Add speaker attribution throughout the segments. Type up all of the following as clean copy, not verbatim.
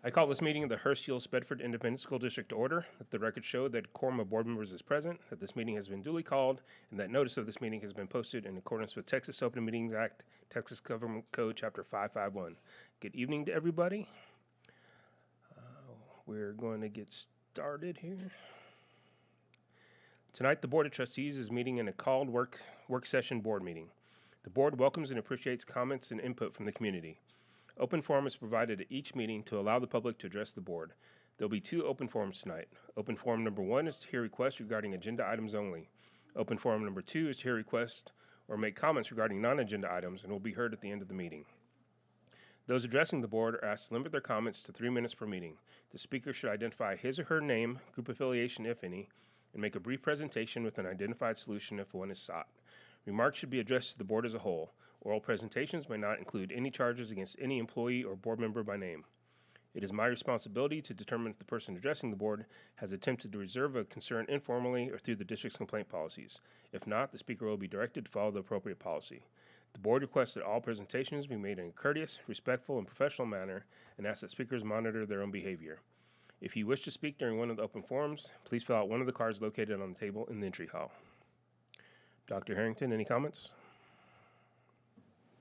Speaker 1: I call this meeting of the Hurst-Euless-Bedford Independent School District to order. Let the record show that a quorum of board members is present, that this meeting has been duly called, and that notice of this meeting has been posted in accordance with Texas Open Meetings Act, Texas Government Code, Chapter 551. Good evening to everybody. We're going to get started here. Tonight, the Board of Trustees is meeting in a called work session board meeting. The board welcomes and appreciates comments and input from the community. Open forum is provided at each meeting to allow the public to address the board. There will be two open forums tonight. Open forum number 1 is to hear requests regarding agenda items only. Open forum number 2 is to hear requests or make comments regarding non-agenda items and will be heard at the end of the meeting. Those addressing the board are asked to limit their comments to 3 minutes per meeting. The speaker should identify his or her name, group affiliation if any, and make a brief presentation with an identified solution if one is sought. Remarks should be addressed to the board as a whole. Oral presentations may not include any charges against any employee or board member by name. It is my responsibility to determine if the person addressing the board has attempted to reserve a concern informally or through the district's complaint policies. If not, the speaker will be directed to follow the appropriate policy. The board requests that all presentations be made in a courteous, respectful, and professional manner and asks that speakers monitor their own behavior. If you wish to speak during one of the open forums, please fill out one of the cards located on the table in the entry hall. Dr. Harrington, any comments?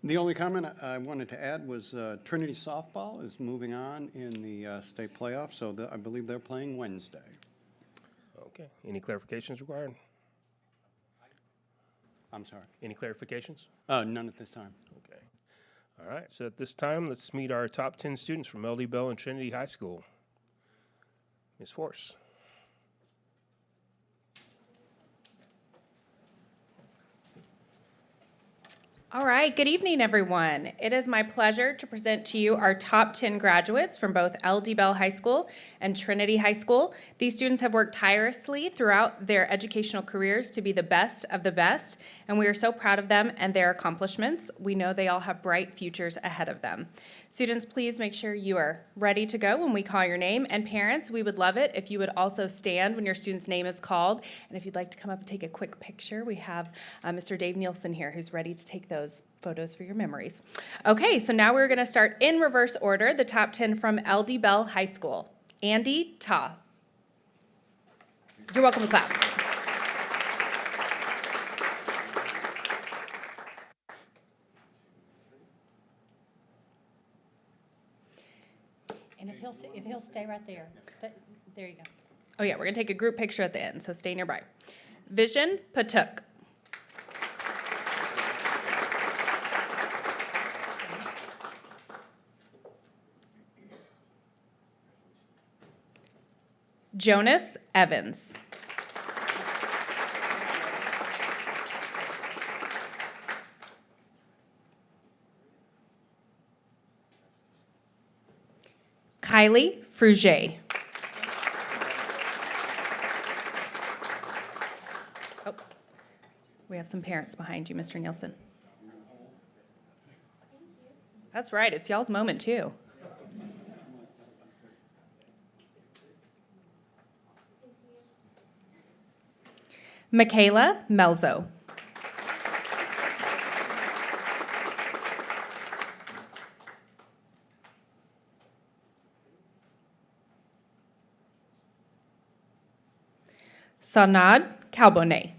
Speaker 2: The only comment I wanted to add was Trinity softball is moving on in the state playoffs, so I believe they're playing Wednesday.
Speaker 1: Okay. Any clarifications required?
Speaker 2: I'm sorry.
Speaker 1: Any clarifications?
Speaker 2: None at this time.
Speaker 1: Okay. All right. So at this time, let's meet our top 10 students from LD Bell and Trinity High School. Ms. Force.
Speaker 3: All right, good evening, everyone. It is my pleasure to present to you our top 10 graduates from both LD Bell High School and Trinity High School. These students have worked tirelessly throughout their educational careers to be the best of the best, and we are so proud of them and their accomplishments. We know they all have bright futures ahead of them. Students, please make sure you are ready to go when we call your name. And parents, we would love it if you would also stand when your student's name is called. And if you'd like to come up and take a quick picture, we have Mr. Dave Nielsen here who's ready to take those photos for your memories. Okay, so now we're going to start in reverse order, the top 10 from LD Bell High School. Andy Ta. You're welcome to clap.
Speaker 4: And if he'll stay right there, there you go.
Speaker 3: Oh yeah, we're going to take a group picture at the end, so stay nearby. Vision Patuk. Jonas Evans. Kylie Fruget. Oh, we have some parents behind you, Mr. Nielsen. That's right, it's y'all's moment too. Michaela Melzo. Sanad Calbonet.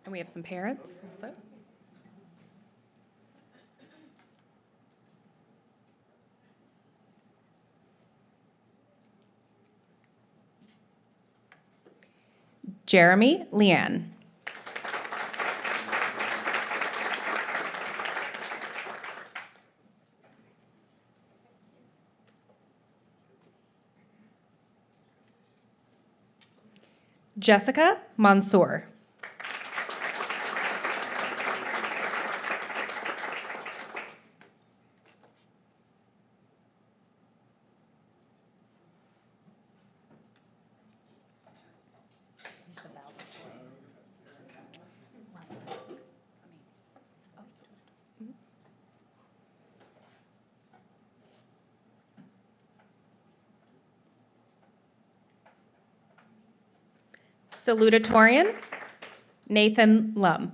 Speaker 3: And we have some parents also. Jeremy Leanne. Jessica Mansour. Salutatorian, Nathan Lum.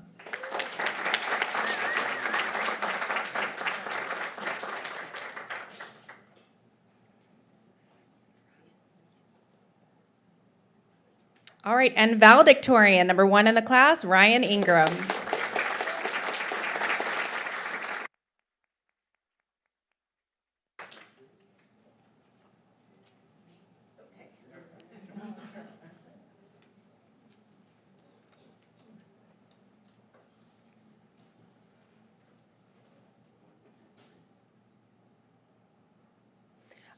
Speaker 3: All right, and valedictorian, number 1 in the class, Ryan Ingram.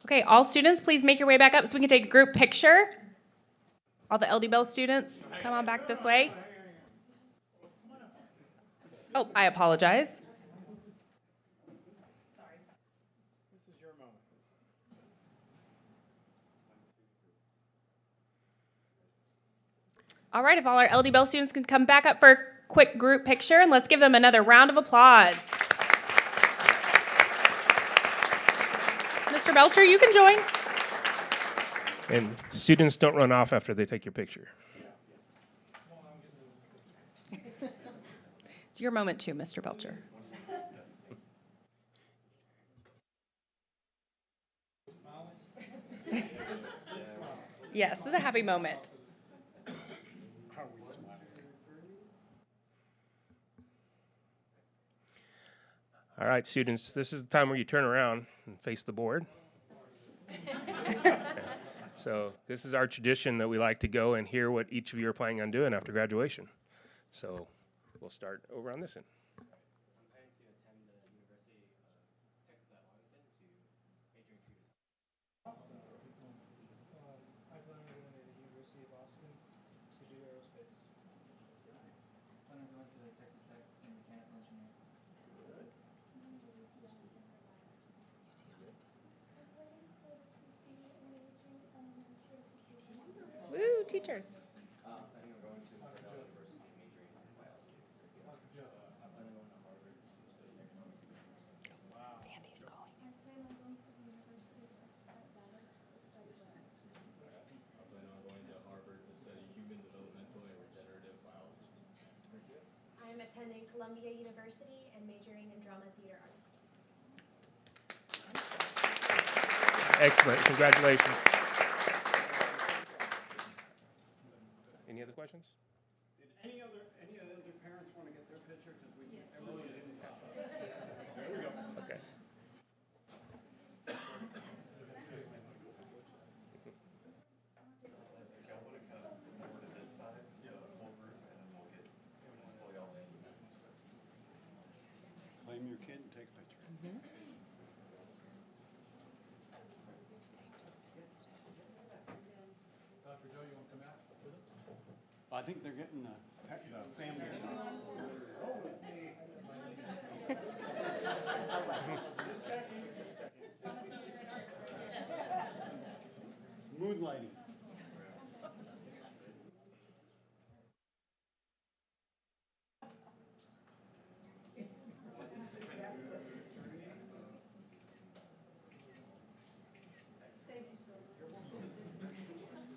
Speaker 3: Okay, all students, please make your way back up so we can take a group picture. All the LD Bell students, come on back this way. Oh, I apologize. All right, if all our LD Bell students can come back up for a quick group picture, and let's give them another round of applause. Mr. Belcher, you can join.
Speaker 1: And students, don't run off after they take your picture.
Speaker 3: It's your moment too, Mr. Belcher. Yes, this is a happy moment.
Speaker 1: All right, students, this is the time where you turn around and face the board. So this is our tradition that we like to go and hear what each of you are planning on doing after graduation. So we'll start over on this end.
Speaker 5: I plan on going to the University of Boston to do aerospace. I plan on going to the Texas Tech in mechanical engineering.
Speaker 3: Woo, teachers. Andy's calling.
Speaker 6: I'm attending Columbia University and majoring in drama and theater arts.
Speaker 1: Excellent, congratulations. Any other questions?
Speaker 2: Did any other parents want to get their picture? Because everyone didn't have. There we go.
Speaker 1: Okay.
Speaker 2: Claim your kid and take a picture.
Speaker 5: Dr. Joe, you want to come out with us?
Speaker 2: I think they're getting the family shot. Moonlighting.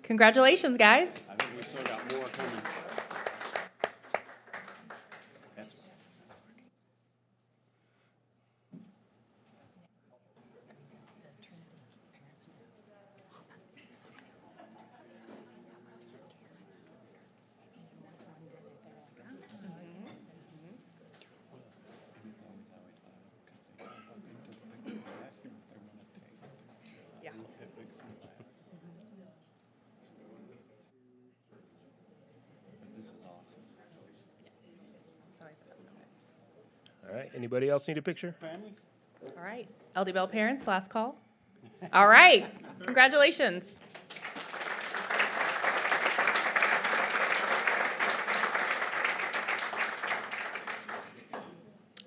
Speaker 3: Congratulations, guys.
Speaker 2: I think we still got more coming. That's
Speaker 3: Yeah.
Speaker 2: This is awesome.
Speaker 1: All right, anybody else need a picture?
Speaker 2: Family?
Speaker 3: All right, LD Bell parents, last call. All right, congratulations.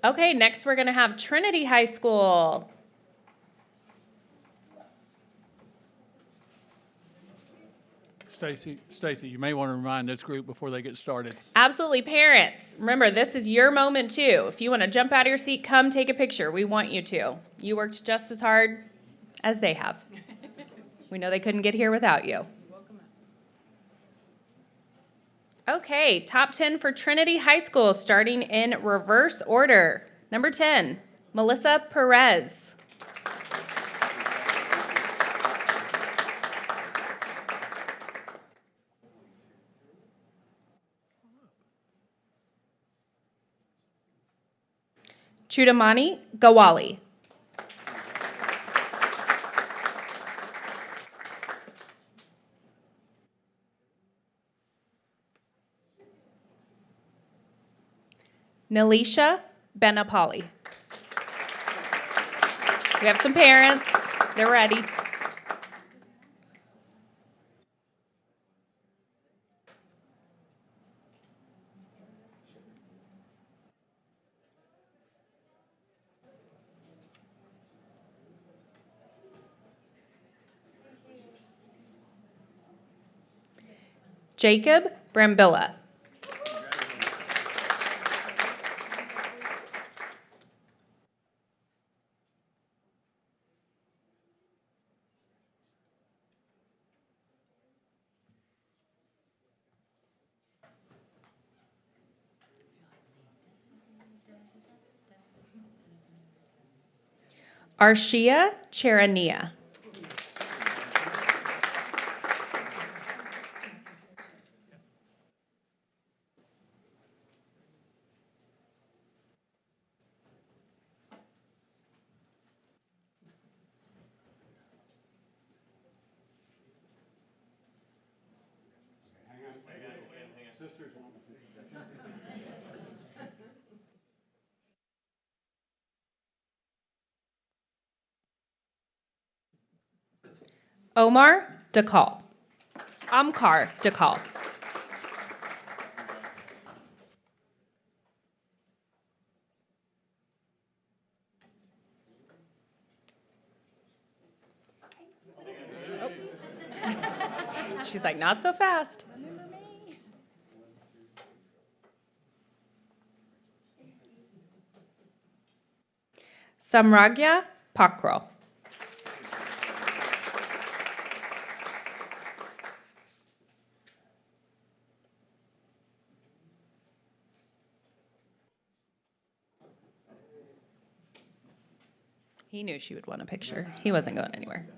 Speaker 3: Okay, next we're gonna have Trinity High School.
Speaker 5: Stacy, you may want to remind this group before they get started.
Speaker 3: Absolutely, parents. Remember, this is your moment too. If you want to jump out of your seat, come take a picture. We want you to. You worked just as hard as they have. We know they couldn't get here without you. Okay, top 10 for Trinity High School, starting in reverse order. Number 10, Melissa Perez. Chudamani Gawali. Nilisha Benapali. We have some parents. They're ready. Jacob Brambilla. Arshia Charania. Omar Dakal. Amkar Dakal. She's like, not so fast. Samragya Pakro. He knew she would want a picture. He wasn't going anywhere.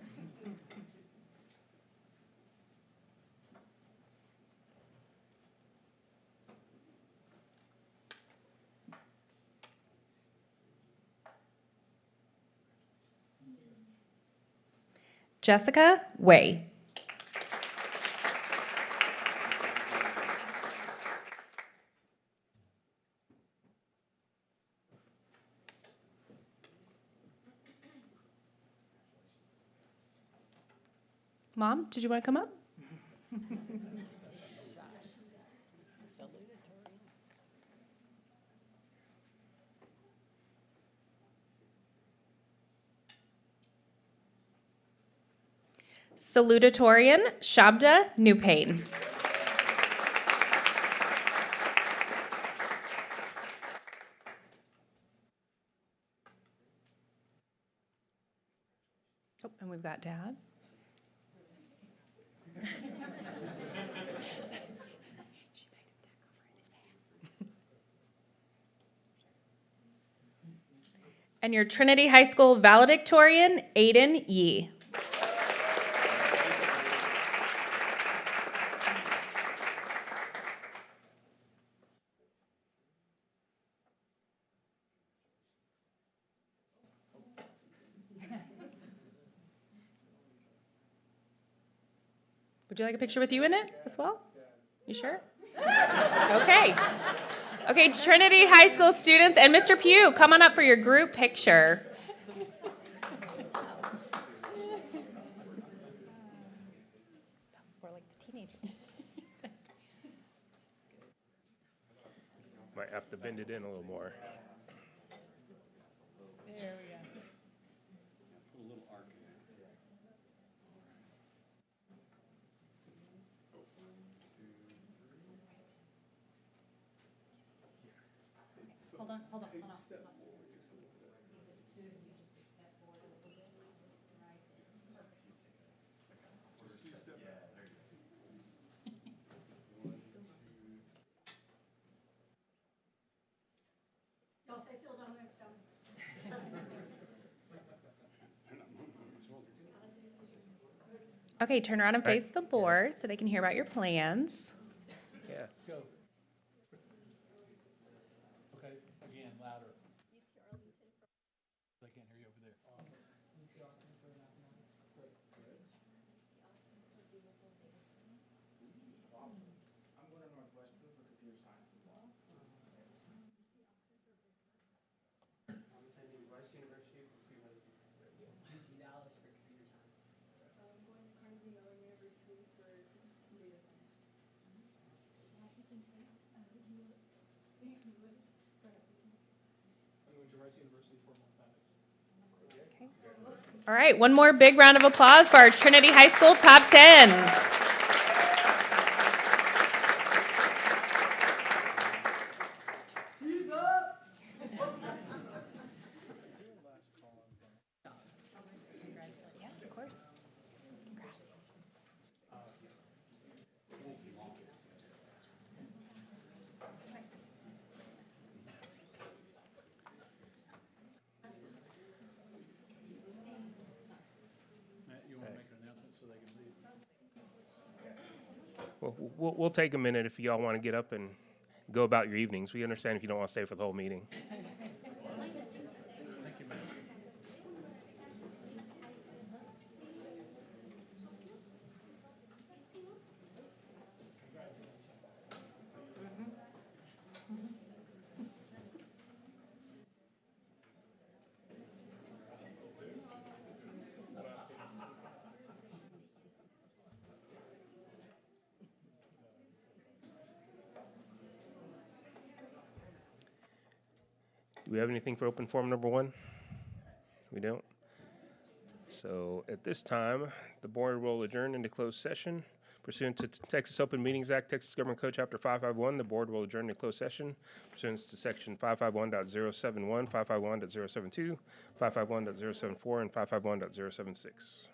Speaker 3: Jessica Way. Mom, did you want to come up? Salutatorian Shabda Newpain. Oh, and we've got Dad. And your Trinity High School valedictorian, Aiden Yee. Would you like a picture with you in it as well? You sure? Okay. Okay, Trinity High School students and Mr. Pugh, come on up for your group picture.
Speaker 1: Might have to bend it in a little more.
Speaker 4: Hold on, hold on, hold on.
Speaker 3: Okay, turn around and
Speaker 1: Right.
Speaker 3: face the board so they can hear about your plans.
Speaker 1: Yeah.
Speaker 5: Go. Okay, again, louder. I can't hear you over there. Awesome. UT Austin for mathematics. Great. Good. Awesome. I'm going to Northwestern for computer science as well. I'm attending Rice University for pre-management. UT Dallas for computer science.
Speaker 7: So I'm going to Carnegie Mellon University for statistics and data science.
Speaker 6: Washington State, Hurst-Euless-Bedford for business.
Speaker 5: I'm going to Rice University for mathematics.
Speaker 3: All right, one more big round of applause for our Trinity High School top 10. Yes, of course.
Speaker 5: Matt, you want to make an announcement so they can leave?
Speaker 1: We'll take a minute if y'all want to get up and go about your evenings. We understand if you don't want to stay for the whole meeting. Do we have anything for open forum number 1? We don't. So at this time, the board will adjourn into closed session. Pursuant to Texas Open Meetings Act, Texas Government Code Chapter 551, the board will adjourn to closed session pursuant to Section 551.071, 551.072, 551.074, and 551.076.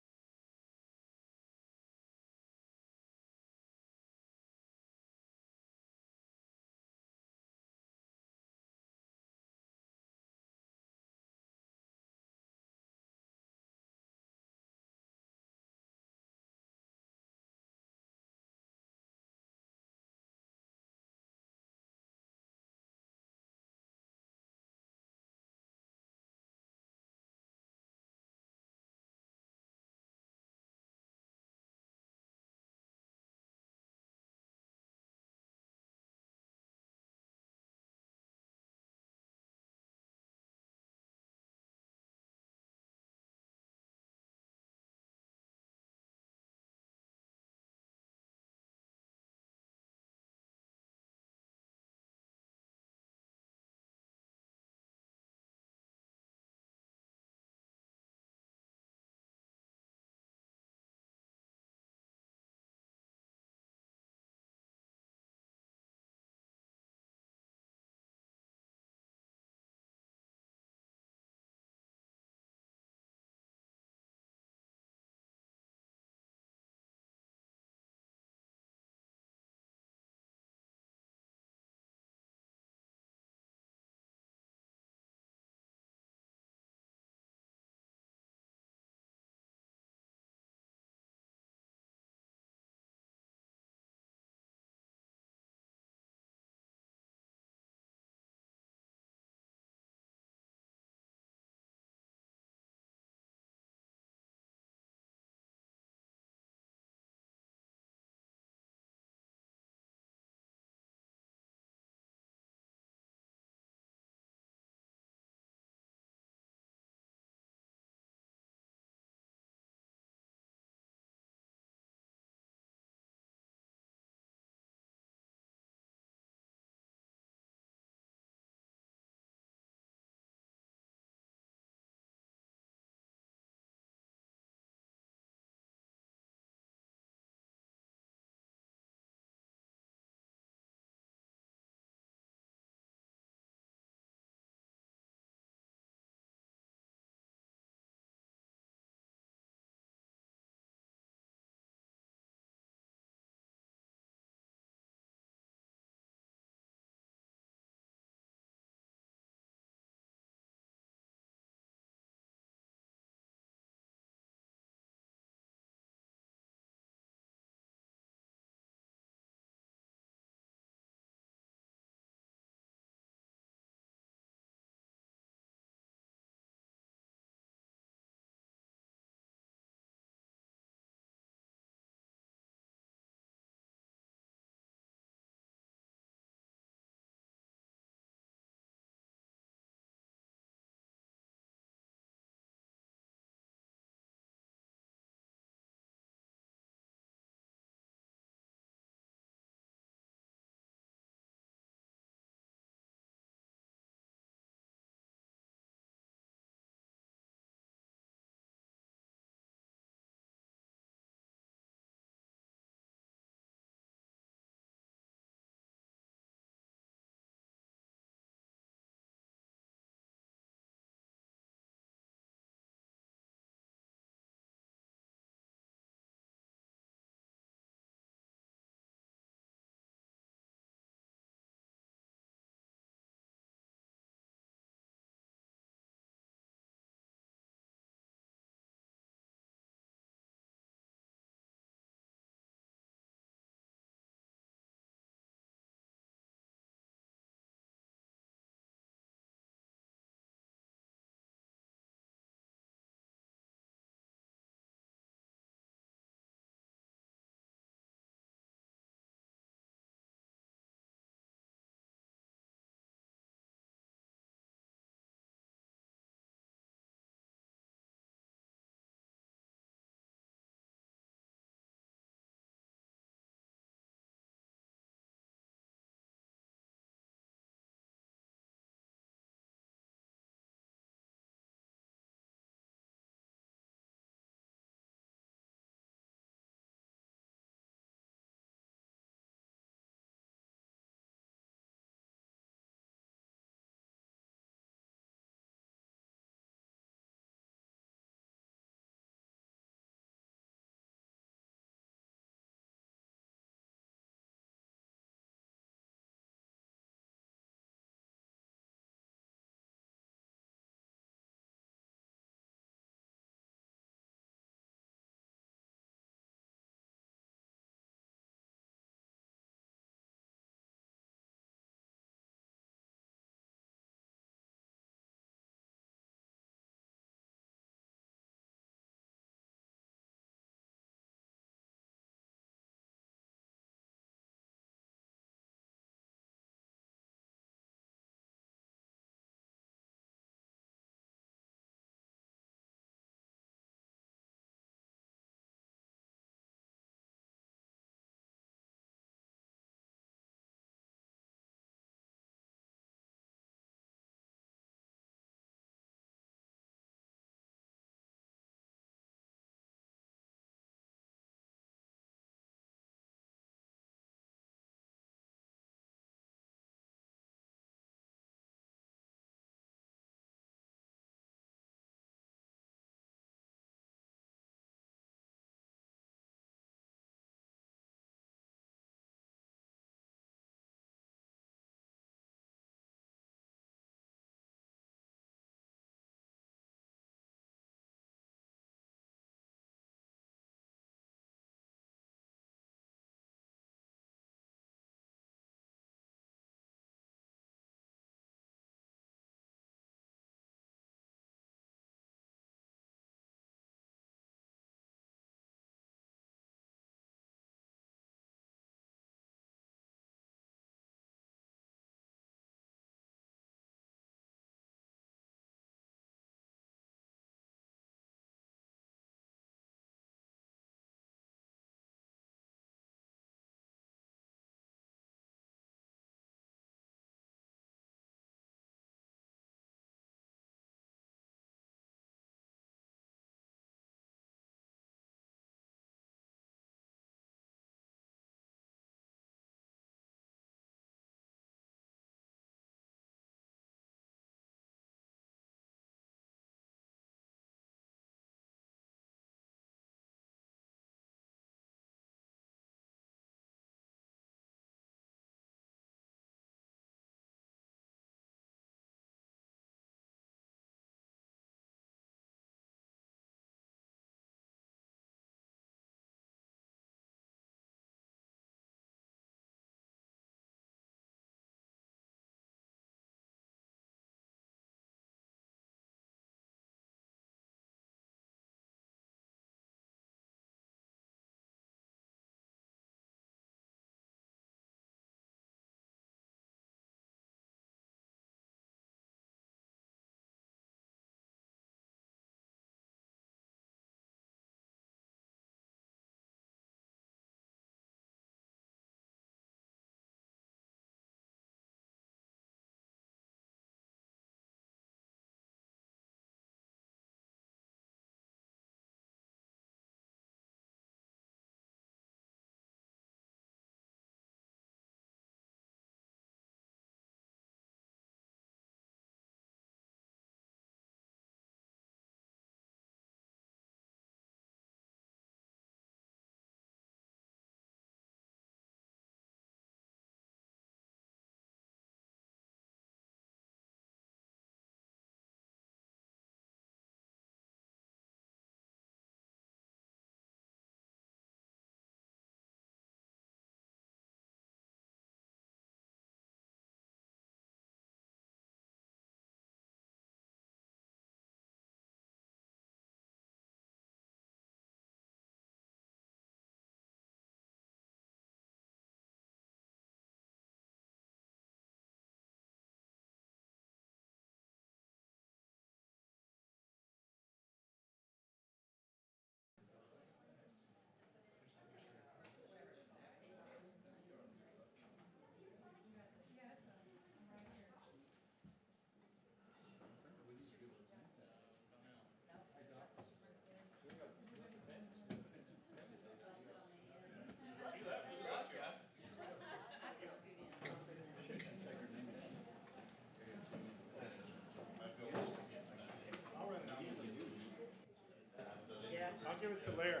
Speaker 1: I'll give it to Larry.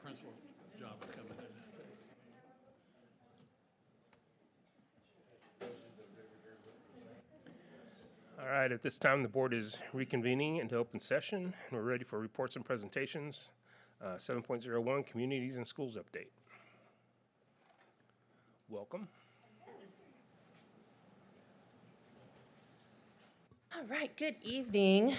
Speaker 2: Principal job is coming in.
Speaker 1: All right, at this time, the board is reconvening into open session, and we're ready for reports and presentations. 7.01, Communities and Schools Update. Welcome.
Speaker 3: All right, good evening.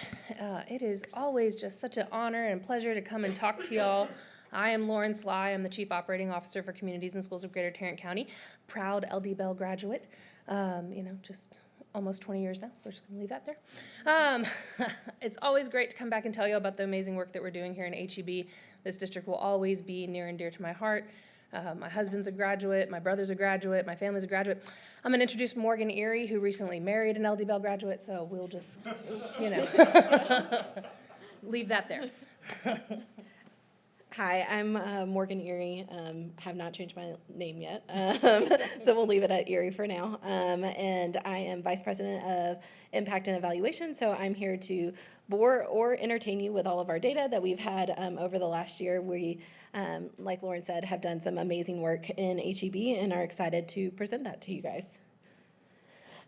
Speaker 3: It is always just such an honor and pleasure to come and talk to y'all. I am Lauren Sly. I'm the Chief Operating Officer for Communities and Schools of Greater Tarrant County. Proud LD Bell graduate. Just almost 20 years now. We're just going to leave that there. It's always great to come back and tell you about the amazing work that we're doing here in HEB. This district will always be near and dear to my heart. My husband's a graduate, my brother's a graduate, my family's a graduate. I'm gonna introduce Morgan Erie, who recently married an LD Bell graduate, so we'll just, leave that there.
Speaker 8: Hi, I'm Morgan Erie. Have not changed my name yet, so we'll leave it at Erie for now. And I am Vice President of Impact and Evaluation, so I'm here to bore or entertain you with all of our data that we've had over the last year. We, like Lauren said, have done some amazing work in HEB and are excited to present that to you guys.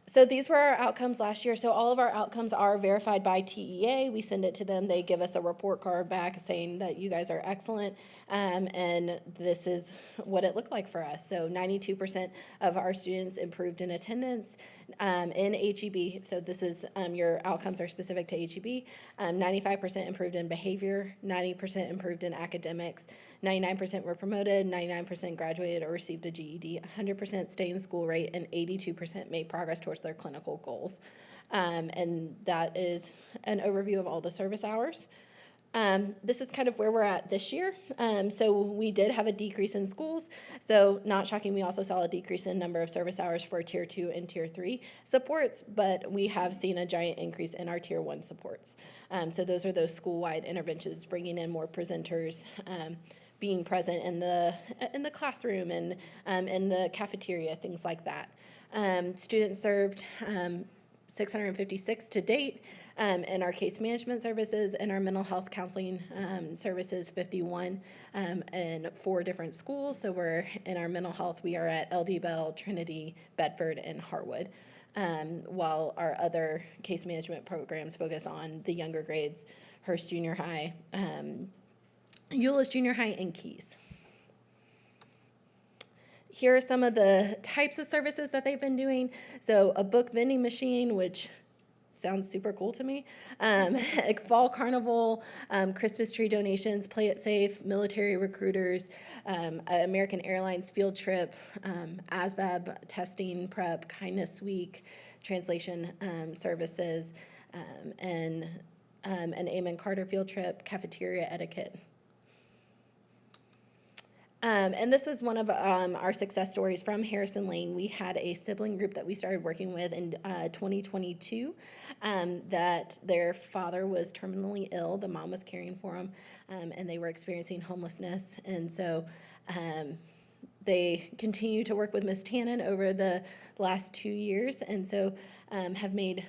Speaker 8: So these were our outcomes last year. So all of our outcomes are verified by TEA. We send it to them. They give us a report card back saying that you guys are excellent. And this is what it looked like for us. So 92% of our students improved in attendance in HEB. So this is your outcomes are specific to HEB. 95% improved in behavior, 90% improved in academics, 99% were promoted, 99% graduated or received a GED, 100% stay in school rate, and 82% made progress towards their clinical goals. And that is an overview of all the service hours. This is kind of where we're at this year. So we did have a decrease in schools. So not shocking, we also saw a decrease in number of service hours for Tier 2 and Tier 3 supports, but we have seen a giant increase in our Tier 1 supports. So those are those school-wide interventions, bringing in more presenters, being present in the classroom and in the cafeteria, things like that. Students served 656 to date. In our case management services and our mental health counseling services, 51 in 4 different schools. So we're in our mental health, we are at LD Bell, Trinity, Bedford, and Harwood. While our other case management programs focus on the younger grades, Hurst Junior High, Euless Junior High, and Keys. Here are some of the types of services that they've been doing. So a book vending machine, which sounds super cool to me. Fall carnival, Christmas tree donations, Play It Safe, military recruiters, American Airlines field trip, ASVAB testing prep, Kindness Week, translation services, and an Amon Carter field trip, cafeteria etiquette. And this is one of our success stories from Harrison Lane. We had a sibling group that we started working with in 2022 that their father was terminally ill. The mom was caring for him, and they were experiencing homelessness. And so they continue to work with Ms. Tannen over the last 2 years, and so have made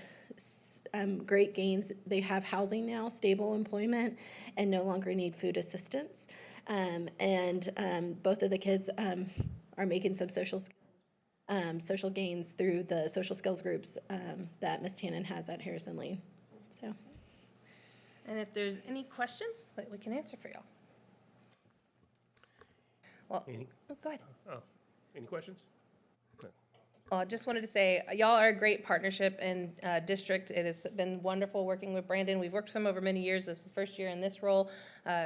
Speaker 8: great gains. They have housing now, stable employment, and no longer need food assistance. Both of the kids are making some social gains through the social skills groups that Ms. Tannen has at Harrison Lane. So,
Speaker 3: And if there's any questions that we can answer for y'all. Well, go ahead.
Speaker 1: Any questions?
Speaker 3: Well, I just wanted to say, y'all are a great partnership and district. It has been wonderful working with Brandon. We've worked with him over many years. This is his first year in this role.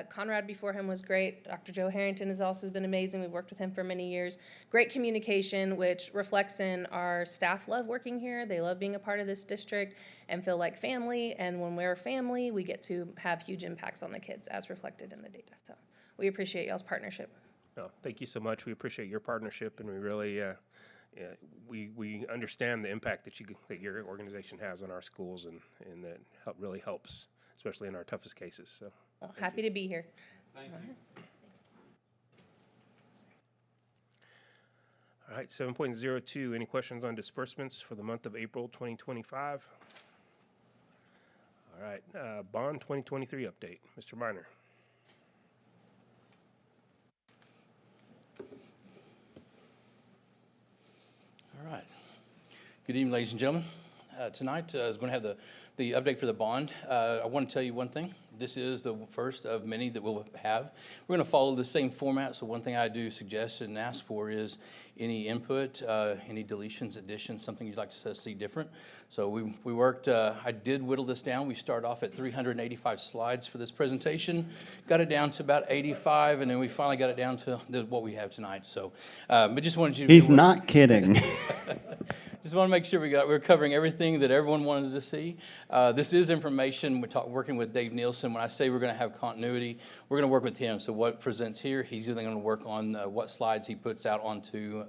Speaker 3: Conrad before him was great. Dr. Joe Harrington has also been amazing. We've worked with him for many years. Great communication, which reflects in our staff love working here. They love being a part of this district and feel like family. And when we're a family, we get to have huge impacts on the kids as reflected in the data. So we appreciate y'all's partnership.
Speaker 1: No, thank you so much. We appreciate your partnership, and we really we understand the impact that your organization has on our schools, and that really helps, especially in our toughest cases. So,
Speaker 3: Well, happy to be here.
Speaker 1: all right, 7.02, any questions on disbursements for the month of April 2025? All right, bond 2023 update, Mr. Minor.
Speaker 9: All right. Good evening, ladies and gentlemen. Tonight is going to have the update for the bond. I want to tell you one thing. This is the first of many that we'll have. We're going to follow the same format, so one thing I do suggest and ask for is any input, any deletions, additions, something you'd like to see different. So we worked, I did whittle this down. We started off at 385 slides for this presentation, got it down to about 85, and then we finally got it down to what we have tonight. So, but just wanted you to
Speaker 2: He's not kidding.
Speaker 9: Just want to make sure we're covering everything that everyone wanted to see. This is information. We're working with Dave Nielsen. When I say we're going to have continuity, we're going to work with him. So what presents here, he's either going to work on what slides he puts out onto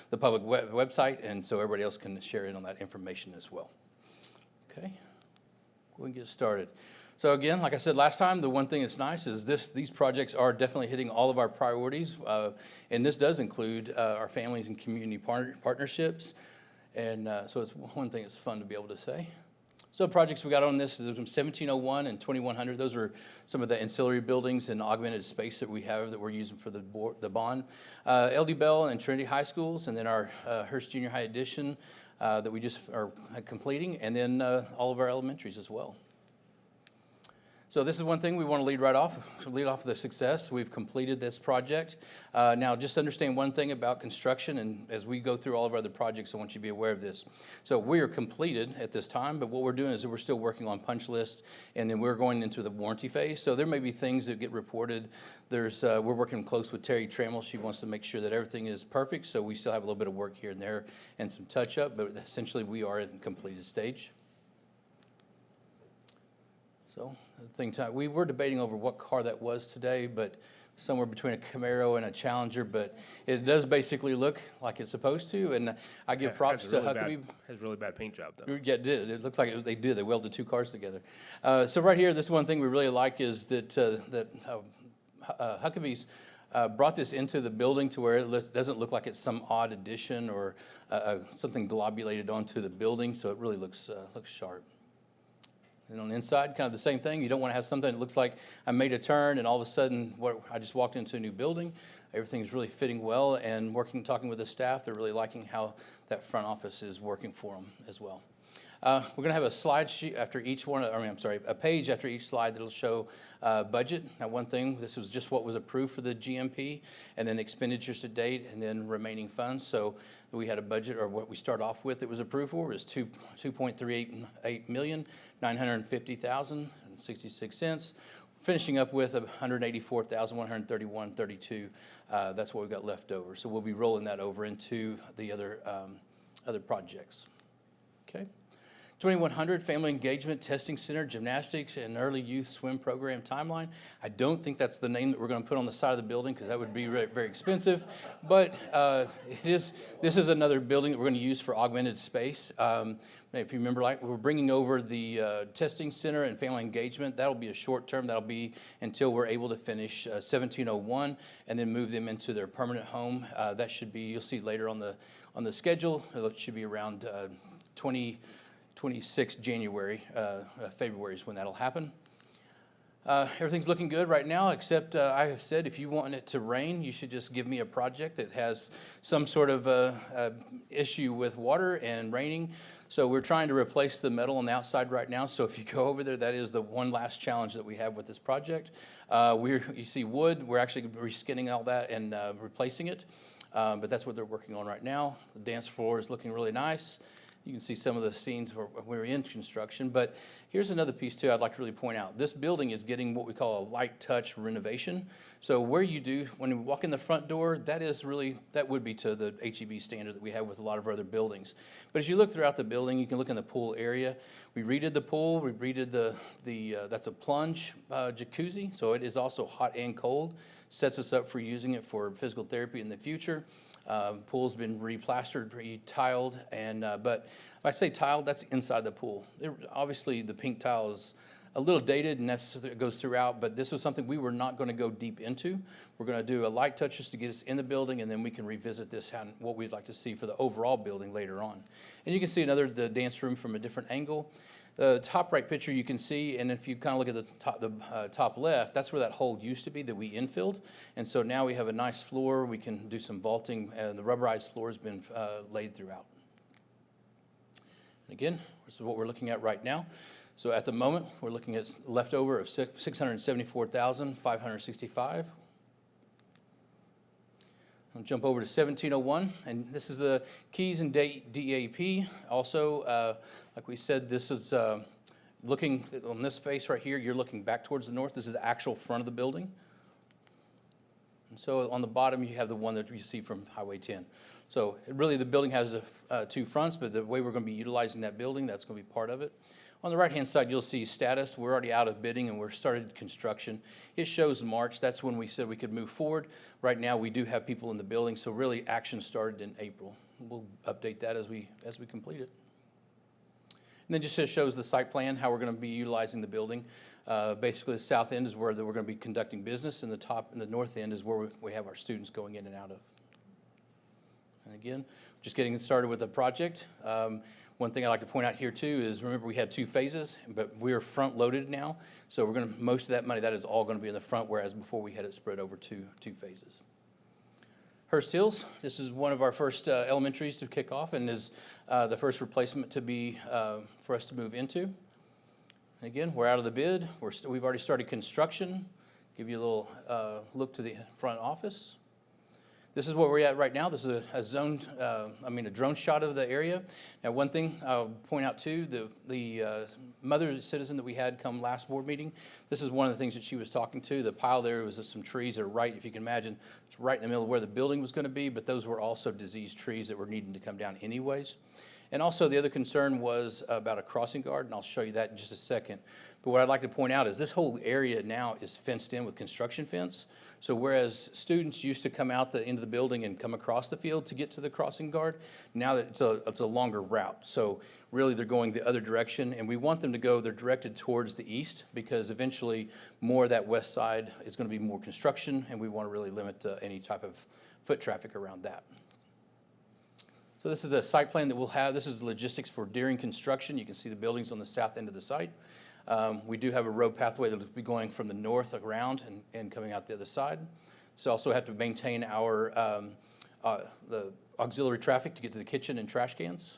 Speaker 9: the public website, and so everybody else can share in on that information as well. Okay, we can get started. So again, like I said last time, the one thing that's nice is these projects are definitely hitting all of our priorities, and this does include our families and community partnerships. And so it's one thing that's fun to be able to say. So projects we got on this is 1701 and 2100. Those are some of the ancillary buildings and augmented space that we have that we're using for the bond. LD Bell and Trinity High Schools, and then our Hurst Junior High Addition that we just are completing, and then all of our elementaries as well. So this is one thing we want to lead off with the success. We've completed this project. Now, just understand one thing about construction, and as we go through all of our other projects, I want you to be aware of this. So we are completed at this time, but what we're doing is that we're still working on punch lists, and then we're going into the warranty phase. So there may be things that get reported. We're working close with Terry Trammell. She wants to make sure that everything is perfect, so we still have a little bit of work here and there and some touch-up, but essentially we are in the completed stage. So we were debating over what car that was today, but somewhere between a Camaro and a Challenger, but it does basically look like it's supposed to, and I give props to Huckabee.
Speaker 1: Has a really bad paint job, though.
Speaker 9: Yeah, it did. It looks like they did. They welded two cars together. So right here, this one thing we really like is that Huckabee's brought this into the building to where it doesn't look like it's some odd addition or something globulated onto the building, so it really looks sharp. And on the inside, kind of the same thing. You don't want to have something that looks like I made a turn and all of a sudden I just walked into a new building. Everything's really fitting well, and talking with the staff, they're really liking how that front office is working for them as well. We're going to have a slide sheet after each one, a page after each slide that'll show budget. Now, one thing, this was just what was approved for the GMP, and then expenditures to date, and then remaining funds. So we had a budget, or what we start off with that was approved for was $2.389,950,066. Finishing up with $184,131.32. That's what we've got left over. So we'll be rolling that over into the other projects. Okay. 2100 Family Engagement Testing Center, Gymnastics, and Early Youth Swim Program Timeline. I don't think that's the name that we're going to put on the side of the building because that would be very expensive. But this is another building that we're going to use for augmented space. If you remember, we're bringing over the testing center and family engagement. That'll be a short term. That'll be until we're able to finish 1701 and then move them into their permanent home. That should be, you'll see later on the schedule. It should be around 26 January, February is when that'll happen. Everything's looking good right now, except I have said if you want it to rain, you should just give me a project that has some sort of issue with water and raining. So we're trying to replace the metal on the outside right now. So if you go over there, that is the one last challenge that we have with this project. You see wood, we're actually reskinning all that and replacing it. But that's what they're working on right now. The dance floor is looking really nice. You can see some of the scenes where we're in construction. But here's another piece, too, I'd like to really point out. This building is getting what we call a light touch renovation. So when you walk in the front door, that would be to the HEB standard that we have with a lot of our other buildings. But as you look throughout the building, you can look in the pool area. We redid the pool. We redid that's a plunge jacuzzi. So it is also hot and cold. Sets us up for using it for physical therapy in the future. Pool's been replastered, re-tiled, and but if I say tiled, that's inside the pool. Obviously, the pink tile is a little dated, and it goes throughout, but this was something we were not going to go deep into. We're going to do a light touch just to get us in the building, and then we can revisit this and what we'd like to see for the overall building later on. And you can see the dance room from a different angle. The top right picture you can see, and if you kind of look at the top left, that's where that hole used to be that we infilled. And so now we have a nice floor. We can do some vaulting, and the rubberized floor has been laid throughout. And again, this is what we're looking at right now. So at the moment, we're looking at leftover of $674,565. I'll jump over to 1701, and this is the keys and DAP. Also, like we said, this is looking on this face right here, you're looking back towards the north. This is the actual front of the building. And so on the bottom, you have the one that you see from Highway 10. So really, the building has two fronts, but the way we're going to be utilizing that building, that's going to be part of it. On the right-hand side, you'll see status. We're already out of bidding, and we're started construction. It shows March. That's when we said we could move forward. Right now, we do have people in the building, so really action started in April. We'll update that as we complete it. And then just shows the site plan, how we're going to be utilizing the building. Basically, the south end is where we're going to be conducting business, and the north end is where we have our students going in and out of. And again, just getting started with the project. One thing I'd like to point out here too is, remember, we had 2 phases, but we're front loaded now. So we're going to, most of that money, that is all going to be in the front, whereas before we had it spread over two phases. Hurst-Hills, this is one of our first elementaries to kick off, and is the first replacement to be for us to move into. And again, we're out of the bid. We've already started construction. Give you a little look to the front office. This is where we're at right now. This is a drone shot of the area. Now, one thing I'll point out too, the mother citizen that we had come last board meeting, this is one of the things that she was talking to. The pile there was some trees that are right, if you can imagine, it's right in the middle of where the building was going to be, but those were also diseased trees that were needing to come down anyways. And also the other concern was about a crossing guard, and I'll show you that in just a second. But what I'd like to point out is this whole area now is fenced in with construction fence. So whereas students used to come out the end of the building and come across the field to get to the crossing guard, now that it's a longer route. So really they're going the other direction, and we want them to go, they're directed towards the east, because eventually more of that west side is going to be more construction, and we want to really limit any type of foot traffic around that. So this is the site plan that we'll have. This is the logistics for during construction. You can see the buildings on the south end of the site. We do have a road pathway that will be going from the north around and coming out the other side. So also have to maintain our the auxiliary traffic to get to the kitchen and trash cans.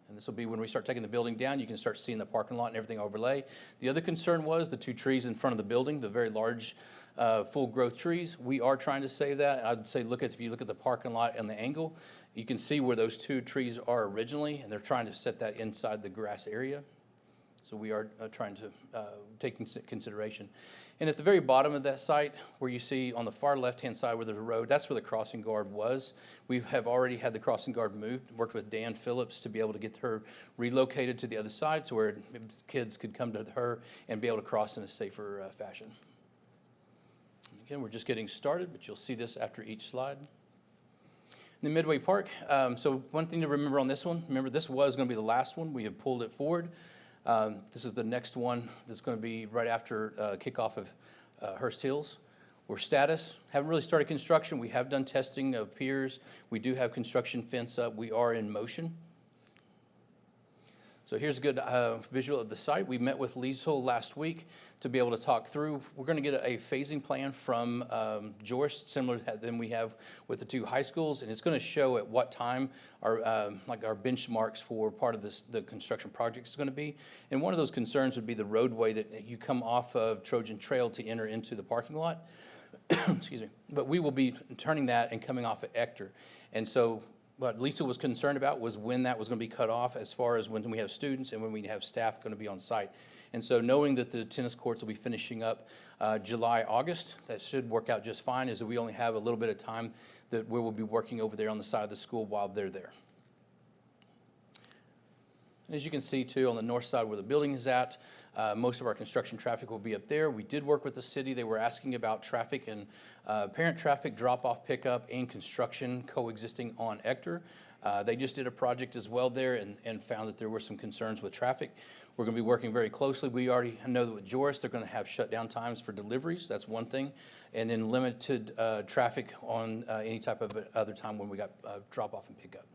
Speaker 9: And this will be when we start taking the building down, you can start seeing the parking lot and everything overlay. The other concern was the 2 trees in front of the building, the very large full growth trees. We are trying to save that. I'd say if you look at the parking lot and the angle, you can see where those 2 trees are originally, and they're trying to set that inside the grass area. So we are trying to take into consideration. And at the very bottom of that site, where you see on the far left-hand side where there's a road, that's where the crossing guard was. We have already had the crossing guard moved, worked with Dan Phillips to be able to get her relocated to the other side, so where kids could come to her and be able to cross in a safer fashion. And again, we're just getting started, but you'll see this after each slide. In the Midway Park, so one thing to remember on this one, remember this was going to be the last one. We have pulled it forward. This is the next one that's going to be right after kickoff of Hurst-Hills. We're status, haven't really started construction. We have done testing of piers. We do have construction fence up. We are in motion. So here's a good visual of the site. We met with leasehold last week to be able to talk through. We're going to get a phasing plan from George, similar to than we have with the 2 high schools, and it's going to show at what time our our benchmarks for part of the construction project is going to be. And one of those concerns would be the roadway that you come off of Trojan Trail to enter into the parking lot. Excuse me. But we will be turning that and coming off of Ector, and so what Lisa was concerned about was when that was going to be cut off, as far as when we have students and when we have staff going to be on site. And so knowing that the tennis courts will be finishing up July, August, that should work out just fine, is that we only have a little bit of time that we will be working over there on the side of the school while they're there. As you can see too, on the north side where the building is at, most of our construction traffic will be up there. We did work with the city. They were asking about traffic and parent traffic, drop-off, pickup, and construction coexisting on Ector. They just did a project as well there and found that there were some concerns with traffic. We're going to be working very closely. We already know that with Joris, they're going to have shutdown times for deliveries. That's one thing. And then limited traffic on any type of other time when we got drop-off and pickup.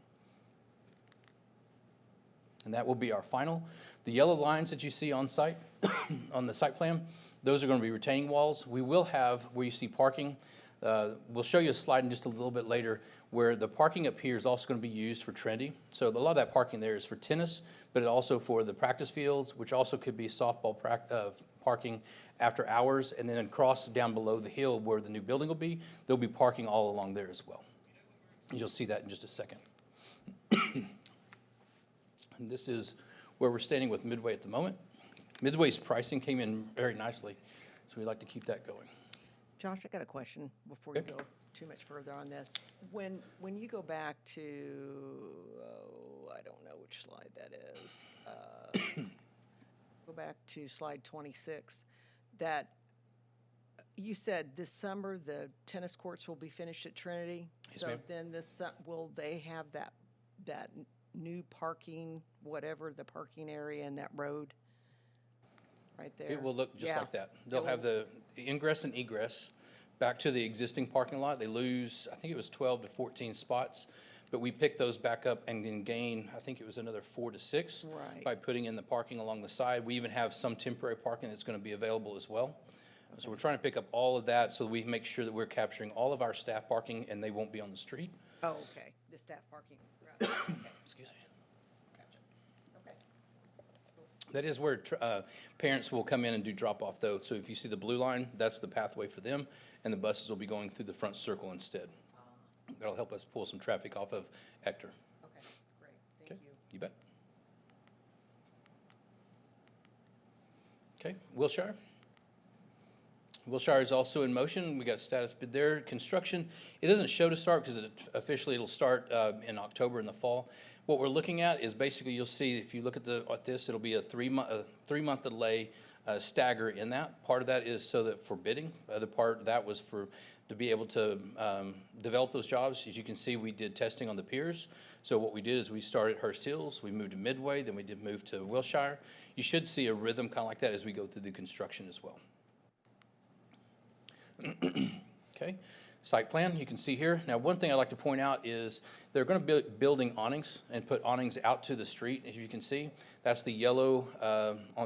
Speaker 9: And that will be our final. The yellow lines that you see on site, on the site plan, those are going to be retaining walls. We will have, where you see parking, we'll show you a slide in just a little bit later where the parking up here is also going to be used for Trinity. So a lot of that parking there is for tennis, but also for the practice fields, which also could be softball parking after hours. And then across down below the hill where the new building will be, there'll be parking all along there as well. You'll see that in just a second. And this is where we're standing with Midway at the moment. Midway's pricing came in very nicely, so we'd like to keep that going.
Speaker 10: Josh, I got a question before you go too much further on this. When you go back to, I don't know which slide that is. Go back to slide 26. That you said this summer the tennis courts will be finished at Trinity.
Speaker 9: Yes,
Speaker 10: so
Speaker 9: ma'am.
Speaker 10: then will they have that new parking, whatever the parking area in that road right there?
Speaker 9: It will look just
Speaker 10: Yeah.
Speaker 9: like that. They'll have the ingress and egress back to the existing parking lot. They lose, I think it was 12 to 14 spots, but we picked those back up and then gain, I think it was another 4 to 6
Speaker 10: Right.
Speaker 9: by putting in the parking along the side. We even have some temporary parking that's going to be available as well. So we're trying to pick up all of that so we make sure that we're capturing all of our staff parking and they won't be on the street.
Speaker 10: Oh, okay, the staff parking. Right. Okay.
Speaker 9: Excuse me.
Speaker 10: Gotcha. Okay.
Speaker 9: That is where parents will come in and do drop-off, though. So if you see the blue line, that's the pathway for them, and the buses will be going through the front circle instead. That'll help us pull some traffic off of Ector.
Speaker 10: Okay, great, thank
Speaker 9: Okay,
Speaker 10: you.
Speaker 9: you bet. Okay, Wilshire. Wilshire is also in motion. We got a status bid there. Construction, it doesn't show to start because officially it'll start in October in the fall. What we're looking at is basically, you'll see if you look at this, it'll be a three-month delay stagger in that. Part of that is so that for bidding. The other part of that was to be able to develop those jobs. As you can see, we did testing on the piers. So what we did is we started at Hurst-Euless, we moved to Midway, then we did move to Wilshire. You should see a rhythm kind of like that as we go through the construction as well. Okay, site plan you can see here. Now, one thing I'd like to point out is they're going to be building awnings and put awnings out to the street. As you can see, that's the yellow.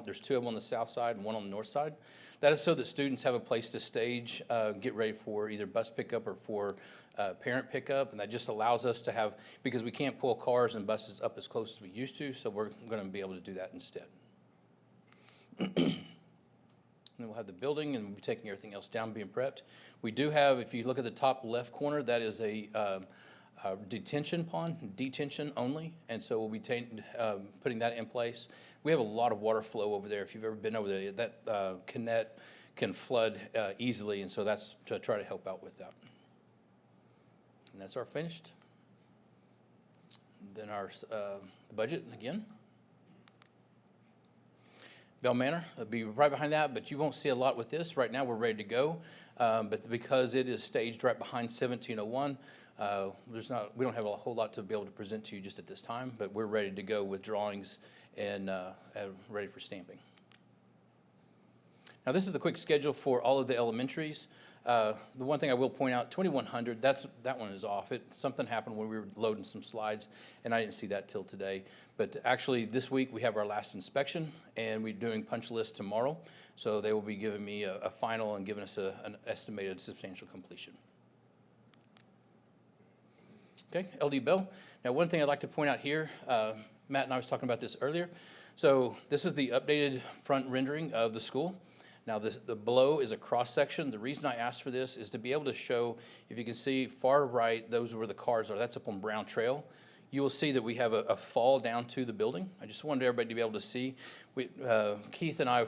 Speaker 9: There's 2 of them on the south side and 1 on the north side. That is so that students have a place to stage, get ready for either bus pickup or for parent pickup, and that just allows us to have, because we can't pull cars and buses up as close as we used to, so we're going to be able to do that instead. And then we'll have the building, and we'll be taking everything else down, being prepped. We do have, if you look at the top left corner, that is a detention pond, detention only, and so we'll be putting that in place. We have a lot of water flow over there. If you've ever been over there, that Connect can flood easily, and so that's to try to help out with that. And that's our finished. Then our budget again. Bell Manor will be right behind that, but you won't see a lot with this. Right now, we're ready to go, but because it is staged right behind 1701, we don't have a whole lot to be able to present to you just at this time, but we're ready to go with drawings and ready for stamping. Now, this is the quick schedule for all of the elementaries. The one thing I will point out, 2100, that one is off. Something happened when we were loading some slides, and I didn't see that till today. But actually, this week we have our last inspection, and we're doing punch list tomorrow. So they will be giving me a final and giving us an estimated substantial completion. Okay, LD Bell. Now, one thing I'd like to point out here, Matt and I was talking about this earlier. So this is the updated front rendering of the school. Now, the below is a cross-section. The reason I asked for this is to be able to show, if you can see far right, those are where the cars are. That's up on Brown Trail. you will see that we have a fall down to the building. I just wanted everybody to be able to see. Keith and I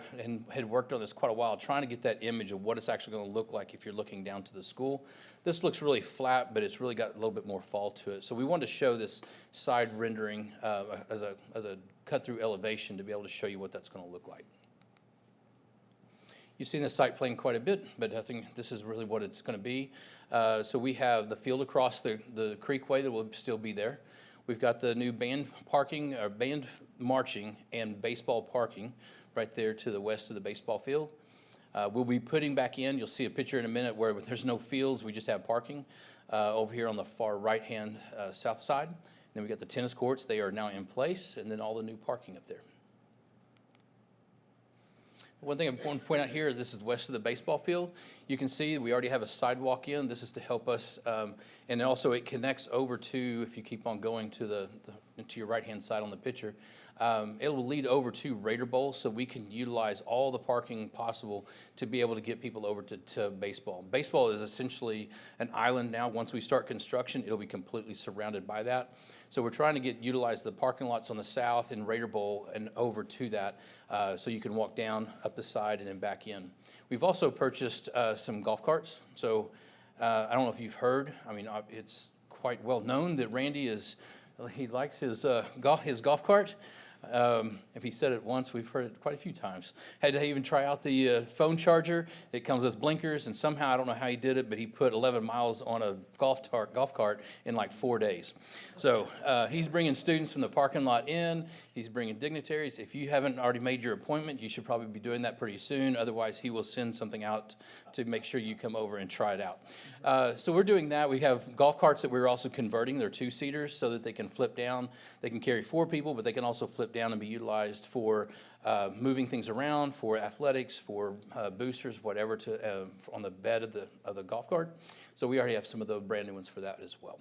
Speaker 9: had worked on this quite a while, trying to get that image of what it's actually going to look like if you're looking down to the school. This looks really flat, but it's really got a little bit more fall to it. So we wanted to show this side rendering as a cut-through elevation to be able to show you what that's going to look like. You've seen the site plan quite a bit, but I think this is really what it's going to be. So we have the field across the creekway that will still be there. We've got the new band parking, or band marching and baseball parking right there to the west of the baseball field. We'll be putting back in, you'll see a picture in a minute where there's no fields, we just have parking over here on the far right-hand south side. Then we got the tennis courts, they are now in place, and then all the new parking up there. One thing I want to point out here, this is west of the baseball field. You can see we already have a sidewalk in. This is to help us, and also it connects over to, if you keep on going to to your right-hand side on the picture, it will lead over to Raider Bowl, so we can utilize all the parking possible to be able to get people over to baseball. Baseball is essentially an island now. Once we start construction, it'll be completely surrounded by that. So we're trying to utilize the parking lots on the south and Raider Bowl and over to that, so you can walk down, up the side, and then back in. We've also purchased some golf carts. So I don't know if you've heard, I mean, it's quite well known that Randy he likes his golf cart. If he said it once, we've heard it quite a few times. Had to even try out the phone charger. It comes with blinkers, and somehow, I don't know how he did it, but he put 11 miles on a golf cart in like 4 days. So he's bringing students from the parking lot in. He's bringing dignitaries. If you haven't already made your appointment, you should probably be doing that pretty soon. Otherwise, he will send something out to make sure you come over and try it out. So we're doing that. We have golf carts that we're also converting. They're two-seaters so that they can flip down. They can carry 4 people, but they can also flip down and be utilized for moving things around, for athletics, for boosters, whatever, on the bed of the golf cart. So we already have some of the brand new ones for that as well.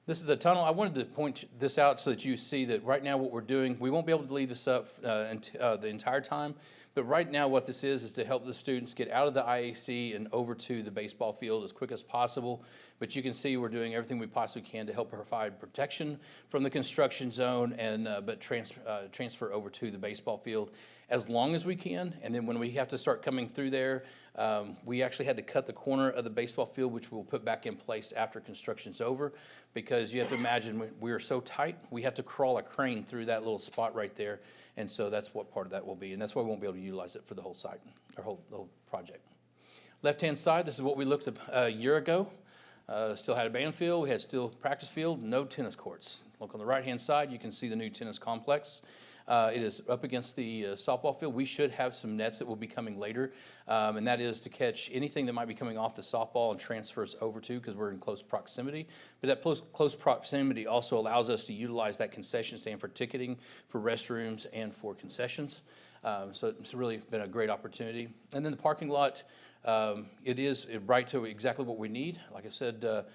Speaker 9: This is a tunnel. I wanted to point this out so that you see that right now what we're doing, we won't be able to leave this up the entire time, but right now what this is to help the students get out of the IAC and over to the baseball field as quick as possible. But you can see we're doing everything we possibly can to help provide protection from the construction zone but transfer over to the baseball field as long as we can. And then when we have to start coming through there, we actually had to cut the corner of the baseball field, which we'll put back in place after construction's over, because you have to imagine we are so tight, we have to crawl a crane through that little spot right there. And so that's what part of that will be. And that's why we won't be able to utilize it for the whole site, or the whole project. Left-hand side, this is what we looked at a year ago. Still had a band field, we had still practice field, no tennis courts. Look on the right-hand side, you can see the new tennis complex. It is up against the softball field. We should have some nets that will be coming later, and that is to catch anything that might be coming off the softball and transfers over to, because we're in close proximity. But that close proximity also allows us to utilize that concession stand for ticketing, for restrooms, and for concessions. So it's really been a great opportunity. And then the parking lot, it is right to exactly what we need. Like I said,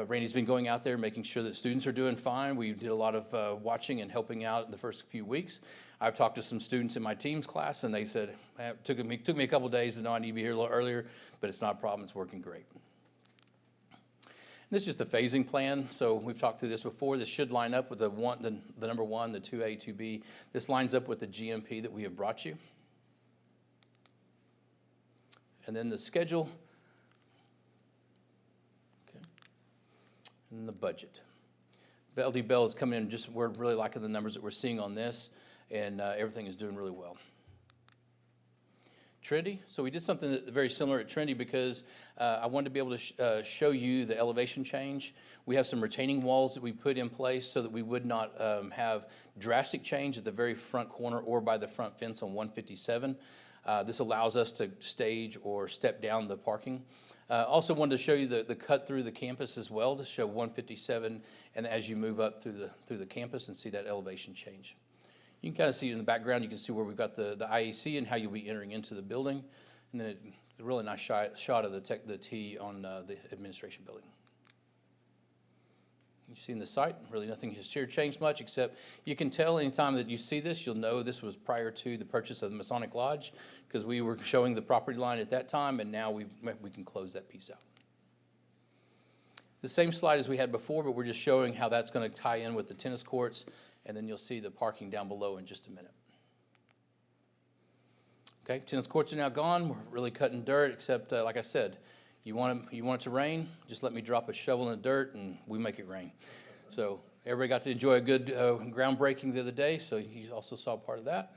Speaker 9: Randy's been going out there making sure that students are doing fine. We did a lot of watching and helping out in the first few weeks. I've talked to some students in my team's class, and they said, it took me a couple days to know I need to be here a little earlier, but it's not a problem. It's working great. This is just the phasing plan. So we've talked through this before. This should line up with the number 1, the 2A, 2B. This lines up with the GMP that we have brought you. And then the schedule. And the budget. LD Bell is coming in, we're really liking the numbers that we're seeing on this, and everything is doing really well. Trinity, so we did something very similar at Trinity because I wanted to be able to show you the elevation change. We have some retaining walls that we put in place so that we would not have drastic change at the very front corner or by the front fence on 157. This allows us to stage or step down the parking. Also wanted to show you the cut through the campus as well, to show 157, and as you move up through the campus and see that elevation change. You can kind of see in the background, you can see where we've got the IAC and how you'll be entering into the building. And then a really nice shot of the T on the administration building. You've seen the site, really nothing has here changed much, except you can tell anytime that you see this, you'll know this was prior to the purchase of the Masonic Lodge, because we were showing the property line at that time, and now we can close that piece out. The same slide as we had before, but we're just showing how that's going to tie in with the tennis courts, and then you'll see the parking down below in just a minute. Okay, tennis courts are now gone. We're really cutting dirt, except like I said, you want it to rain, just let me drop a shovel in the dirt and we make it rain. So everybody got to enjoy a good groundbreaking the other day, so you also saw part of that.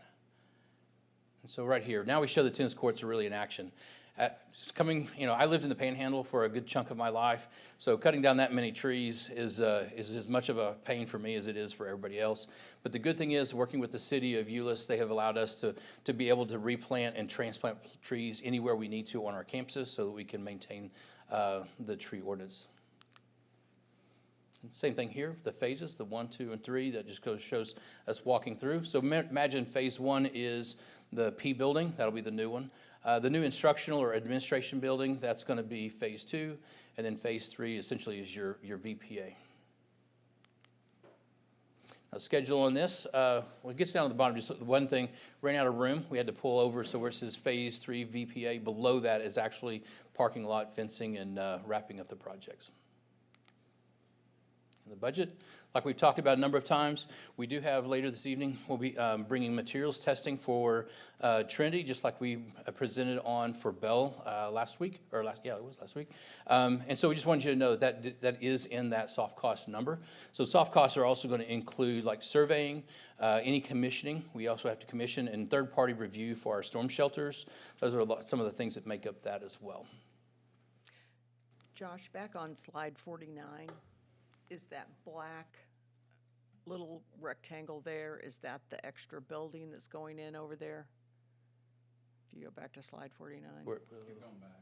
Speaker 9: And so right here, now we show the tennis courts are really in action. I lived in the Panhandle for a good chunk of my life, so cutting down that many trees is as much of a pain for me as it is for everybody else. But the good thing is, working with the city of Euless, they have allowed us to be able to replant and transplant trees anywhere we need to on our campuses so that we can maintain the tree ordinance. Same thing here, the phases, the 1, 2, and 3, that just shows us walking through. So imagine phase 1 is the P building, that'll be the new one. The new instructional or administration building, that's going to be phase 2, and then phase 3 essentially is your VPA. Now, schedule on this, when it gets down to the bottom, just one thing, ran out of room. We had to pull over, so where it says phase 3 VPA, below that is actually parking lot, fencing, and wrapping up the projects. The budget, like we've talked about a number of times, we do have later this evening, we'll be bringing materials testing for Trinity, just like we presented on for Bell last week. And so we just wanted you to know that is in that soft cost number. So soft costs are also going to include like surveying, any commissioning. We also have to commission and third-party review for our storm shelters. Those are some of the things that make up that as well.
Speaker 10: Josh, back on slide 49, is that black little rectangle there, is that the extra building that's going in over there? If you go back to slide 49.
Speaker 2: Keep going back.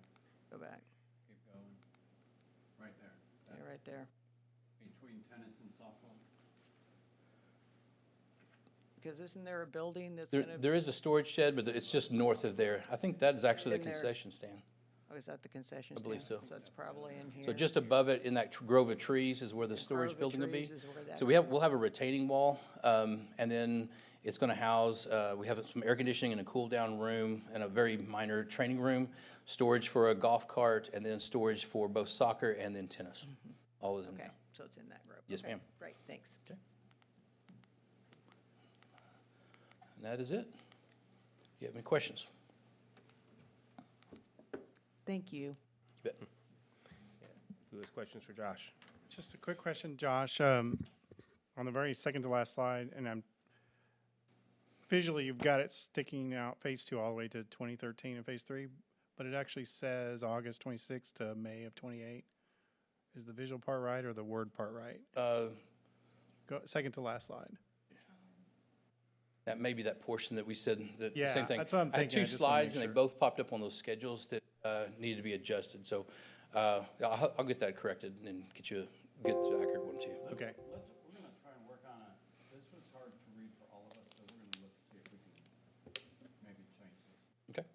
Speaker 10: Go back.
Speaker 2: Keep going. Right there.
Speaker 10: Yeah, right there.
Speaker 2: Between tennis and softball.
Speaker 10: Because isn't there a building that's
Speaker 9: There,
Speaker 10: going to?
Speaker 9: there is a storage shed, but it's just north of there. I think that is actually the
Speaker 10: In there.
Speaker 9: concession stand.
Speaker 10: Oh, is that the concession stand?
Speaker 9: I believe so.
Speaker 10: So it's probably in here.
Speaker 9: So just above it, in that grove of trees, is where the
Speaker 10: And
Speaker 9: storage
Speaker 10: grove of
Speaker 9: building will be.
Speaker 10: trees is where that
Speaker 9: So we'll have a retaining wall, and then it's going to house, we have some air conditioning and a cool-down room and a very minor training room, storage for a golf cart, and then storage for both soccer and then tennis. All is in
Speaker 10: Okay,
Speaker 9: there.
Speaker 10: so it's in that group.
Speaker 9: Yes,
Speaker 10: Okay,
Speaker 9: ma'am.
Speaker 10: Great, thanks.
Speaker 9: And that is it. You have any questions?
Speaker 10: Thank you.
Speaker 9: You bet.
Speaker 1: Who has questions for Josh?
Speaker 11: Just a quick question, Josh. On the very second to last slide, and visually you've got it sticking out phase 2 all the way to 2013 and phase 3, but it actually says August 26 to May of 28. Is the visual part right or the word part right? Go second to last slide.
Speaker 9: That may be that portion that we said, that the
Speaker 11: Yeah,
Speaker 9: same thing.
Speaker 11: that's what I'm
Speaker 9: I had
Speaker 11: thinking. I
Speaker 9: two
Speaker 11: just wanna
Speaker 9: slides,
Speaker 11: make
Speaker 9: and they
Speaker 11: sure.
Speaker 9: both popped up on those schedules that needed to be adjusted. So I'll get that corrected and get the accurate one to you.
Speaker 11: Okay.
Speaker 2: We're gonna try and work on this was hard to read for all of us, so we're gonna look and see if we can maybe change this.
Speaker 9: Okay.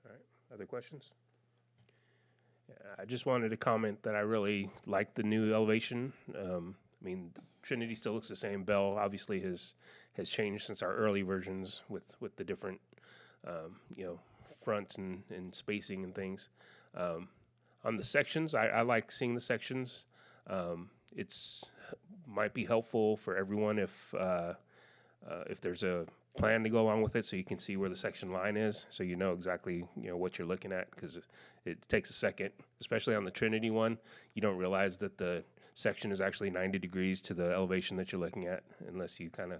Speaker 1: All right, other questions? Yeah, I just wanted to comment that I really like the new elevation. I mean, Trinity still looks the same. Bell obviously has changed since our early versions with the different, fronts and spacing and things. On the sections, I like seeing the sections. It's might be helpful for everyone if there's a plan to go along with it, so you can see where the section line is, so you know exactly what you're looking at, because it takes a second, especially on the Trinity one. You don't realize that the section is actually 90 degrees to the elevation that you're looking at, unless you kind of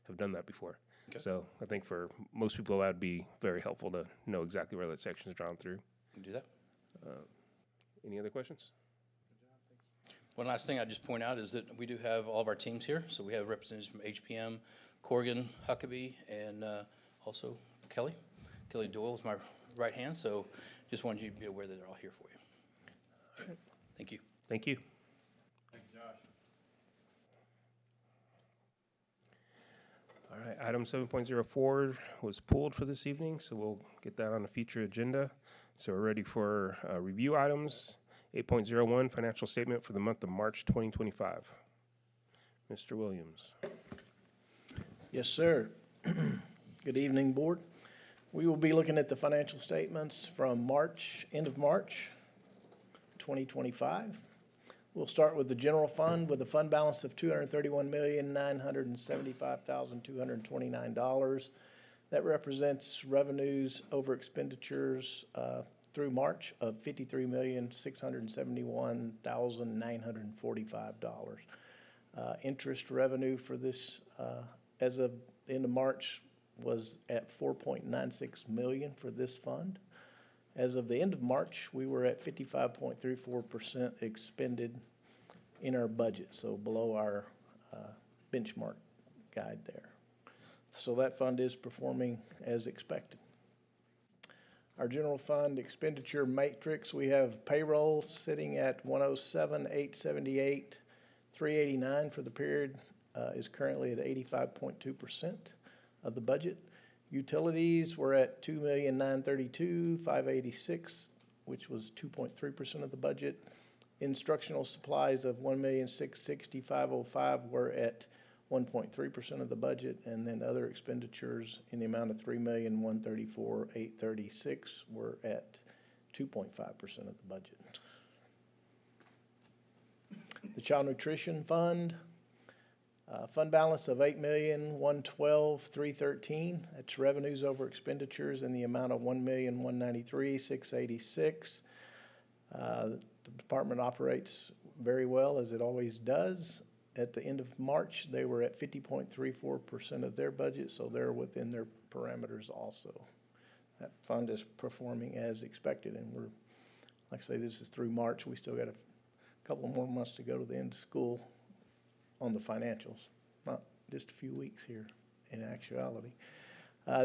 Speaker 1: have done that before. Okay. So I think for most people that would be very helpful to know exactly where that section is drawn through.
Speaker 9: You can do that.
Speaker 1: Any other questions?
Speaker 9: One last thing I'd just point out is that we do have all of our teams here. So we have representatives from HPM, Corrigan, Huckabee, and also Kelly. Kelly Doyle is my right hand, so just wanted you to be aware that they're all here for you.
Speaker 1: All right.
Speaker 9: Thank you.
Speaker 1: Thank you.
Speaker 2: Thank you, Josh.
Speaker 1: All right, item 7.04 was pulled for this evening, so we'll get that on a future agenda. So we're ready for review items. 8.01, financial statement for the month of March 2025. Mr. Williams.
Speaker 12: Yes, sir. Good evening, Board. We will be looking at the financial statements from March, end of March 2025. We'll start with the general fund with a fund balance of $231,975,229. That represents revenues over expenditures through March of $53,671,945. Interest revenue for this, as of the end of March, was at $4.96 million for this fund. As of the end of March, we were at 55.34% expended in our budget, so below our benchmark guide there. So that fund is performing as expected. Our general fund expenditure matrix, we have payroll sitting at 107,878, 389 for the period, is currently at 85.2% of the budget. Utilities were at $2,932,586, which was 2.3% of the budget. Instructional supplies of $1,660,505 were at 1.3% of the budget, and then other expenditures in the amount of $3,134,836 were at 2.5% of the budget. The Child Nutrition Fund, fund balance of $8,112,313. That's revenues over expenditures in the amount of $1,193,686. The department operates very well, as it always does. At the end of March, they were at 50.34% of their budget, so they're within their parameters also. That fund is performing as expected, and we're, like I say, this is through March. We still got a couple more months to go to the end of school on the financials, not just a few weeks here in actuality.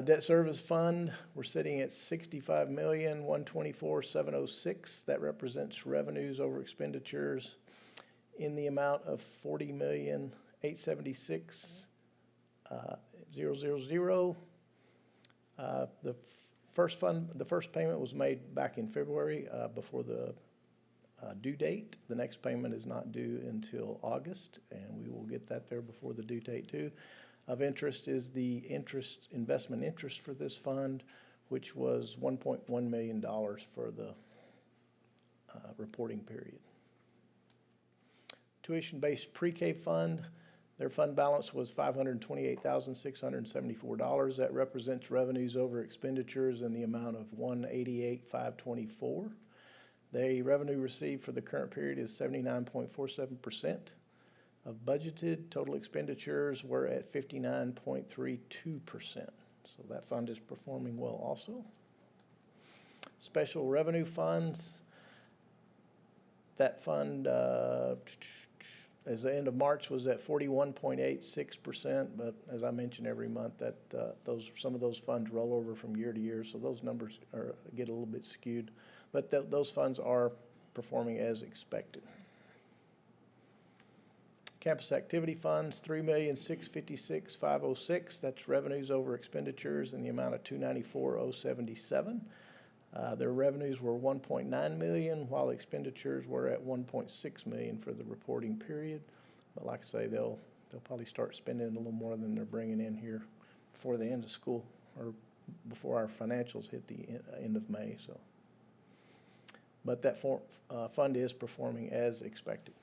Speaker 12: Debt service fund, we're sitting at $65,124,706. That represents revenues over expenditures in the amount of $40,876,000. The first payment was made back in February before the due date. The next payment is not due until August, and we will get that there before the due date too. Of interest is the investment interest for this fund, which was $1.1 million for the reporting period. Tuition-based pre-K fund, their fund balance was $528,674. That represents revenues over expenditures in the amount of $188,524. The revenue received for the current period is 79.47% of budgeted. Total expenditures were at 59.32%. So that fund is performing well also. Special revenue funds, that fund as the end of March was at 41.86%, but as I mentioned every month, that some of those funds roll over from year to year, so those numbers get a little bit skewed. But those funds are performing as expected. Campus activity funds, $3,656,506. That's revenues over expenditures in the amount of $294,077. Their revenues were $1.9 million, while expenditures were at $1.6 million for the reporting period. But like I say, they'll probably start spending a little more than they're bringing in here before the end of school, or before our financials hit the end of May. So, but that fund is performing as expected.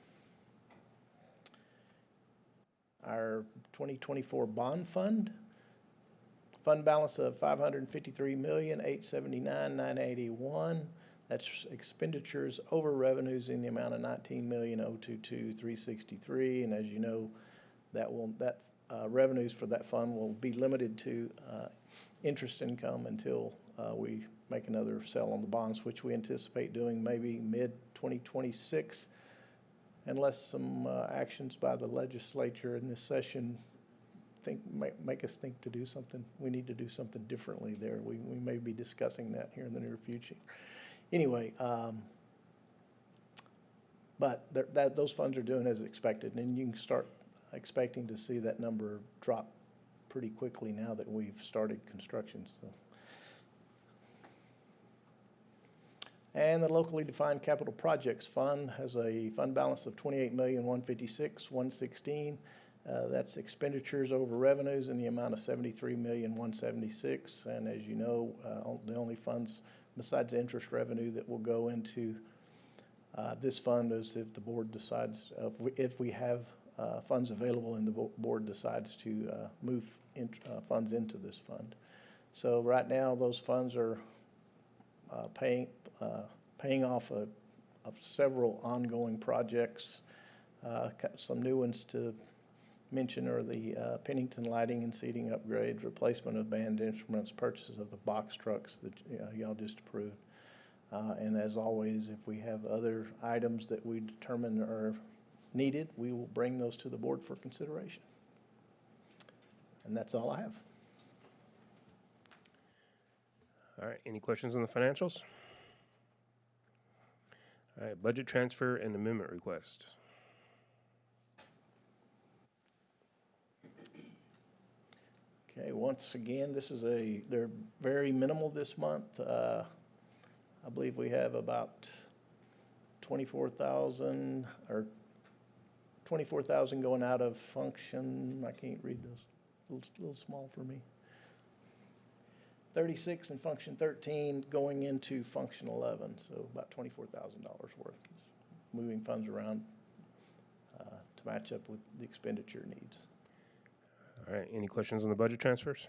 Speaker 12: Our 2024 bond fund balance of $553,879,981. That's expenditures over revenues in the amount of $19,022,363. And as you know, that revenues for that fund will be limited to interest income until we make another sale on the bonds, which we anticipate doing maybe mid-2026, unless some actions by the legislature in this session make us think to do something. We need to do something differently there. We may be discussing that here in the near future. Anyway, but those funds are doing as expected, and you can start expecting to see that number drop pretty quickly now that we've started construction. So. And the locally defined capital projects fund has a fund balance of $28,156,116. That's expenditures over revenues in the amount of $73,176,000. And as you know, the only funds besides interest revenue that will go into This fund is if the board decides, if we have funds available and the board decides to move funds into this fund. So right now, those funds are paying off of several ongoing projects. Some new ones to mention are the Pennington lighting and seating upgrades, replacement of band instruments, purchases of the box trucks that y'all just approved. And as always, if we have other items that we determine are needed, we will bring those to the board for consideration. And that's all I have.
Speaker 1: All right, any questions on the financials? All right, budget transfer and amendment request.
Speaker 12: Okay, once again, they're very minimal this month. I believe we have about 24,000 going out of function. I can't read those, a little small for me. 36 in function 13 going into function 11, so about $24,000 worth. Moving funds around to match up with the expenditure needs.
Speaker 1: All right, any questions on the budget transfers?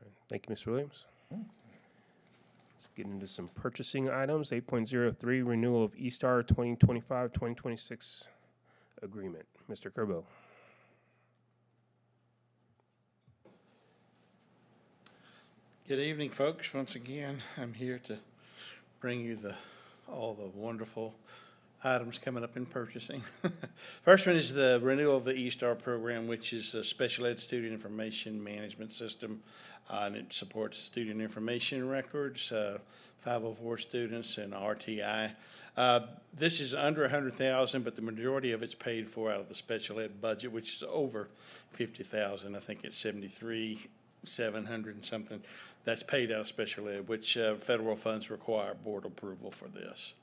Speaker 1: All right, thank you, Ms. Williams. Let's get into some purchasing items. 8.03, renewal of eStar 2025-2026 agreement. Mr. Kerbo.
Speaker 13: Good evening, folks. Once again, I'm here to bring you all the wonderful items coming up in purchasing. First one is the renewal of the eStar program, which is a special ed student information management system, and it supports student information records, 504 students, and RTI. This is under $100,000, but the majority of it's paid for out of the special ed budget, which is over $50,000. I think it's $73,700 and something. That's paid out of special ed, which federal funds require board approval for this.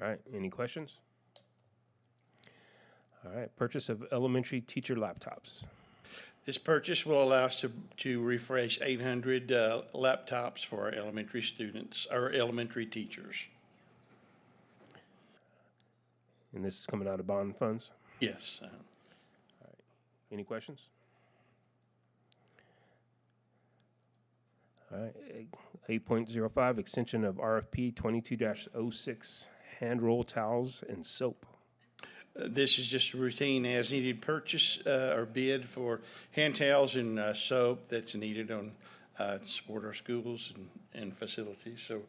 Speaker 1: All right, any questions? All right, purchase of elementary teacher laptops.
Speaker 13: This purchase will allow us to refresh 800 laptops for our elementary students, or elementary teachers.
Speaker 1: And this is coming out of bond funds?
Speaker 13: Yes.
Speaker 1: All right, any questions? All right, 8.05, extension of RFP 22-06, hand roll towels and soap.
Speaker 13: This is just a routine as-needed purchase or bid for hand towels and soap that's needed on to support our schools and facilities. So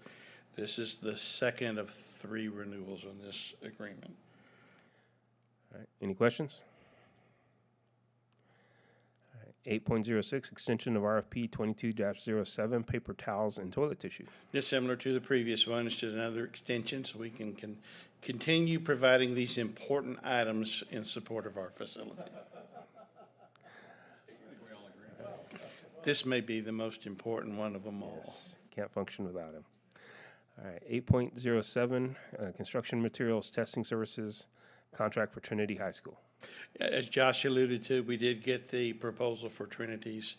Speaker 13: this is the second of 3 renewals on this agreement.
Speaker 1: All right, any questions? All right, 8.06, extension of RFP 22-07, paper towels and toilet tissue.
Speaker 13: This, similar to the previous one, is just another extension so we can continue providing these important items in support of our facility. This may be the most important one of them all.
Speaker 1: Yes, can't function without him. All right, 8.07, construction materials testing services, contract for Trinity High School.
Speaker 13: As Josh alluded to, we did get the proposal for Trinity's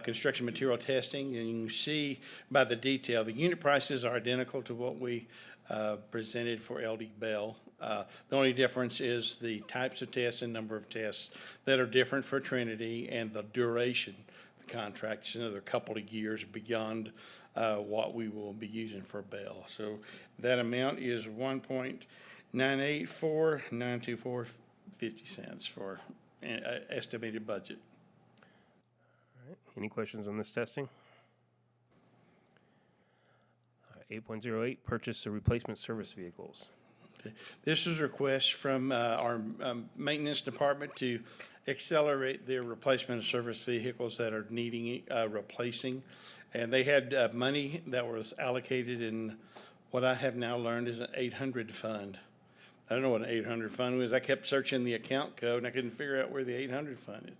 Speaker 13: construction material testing, and you can see by the detail, the unit prices are identical to what we presented for LD Bell. The only difference is the types of tests and number of tests that are different for Trinity, and the duration of the contract is another couple of years beyond what we will be using for Bell. So that amount is $1,984,924.50 for estimated budget.
Speaker 1: All right, any questions on this testing? 8.08, purchase of replacement service vehicles.
Speaker 13: This is a request from our maintenance department to accelerate their replacement of service vehicles that are needing replacing. And they had money that was allocated in what I have now learned is an 800 fund. I don't know what an 800 fund was. I kept searching the account code and I couldn't figure out where the 800 fund is.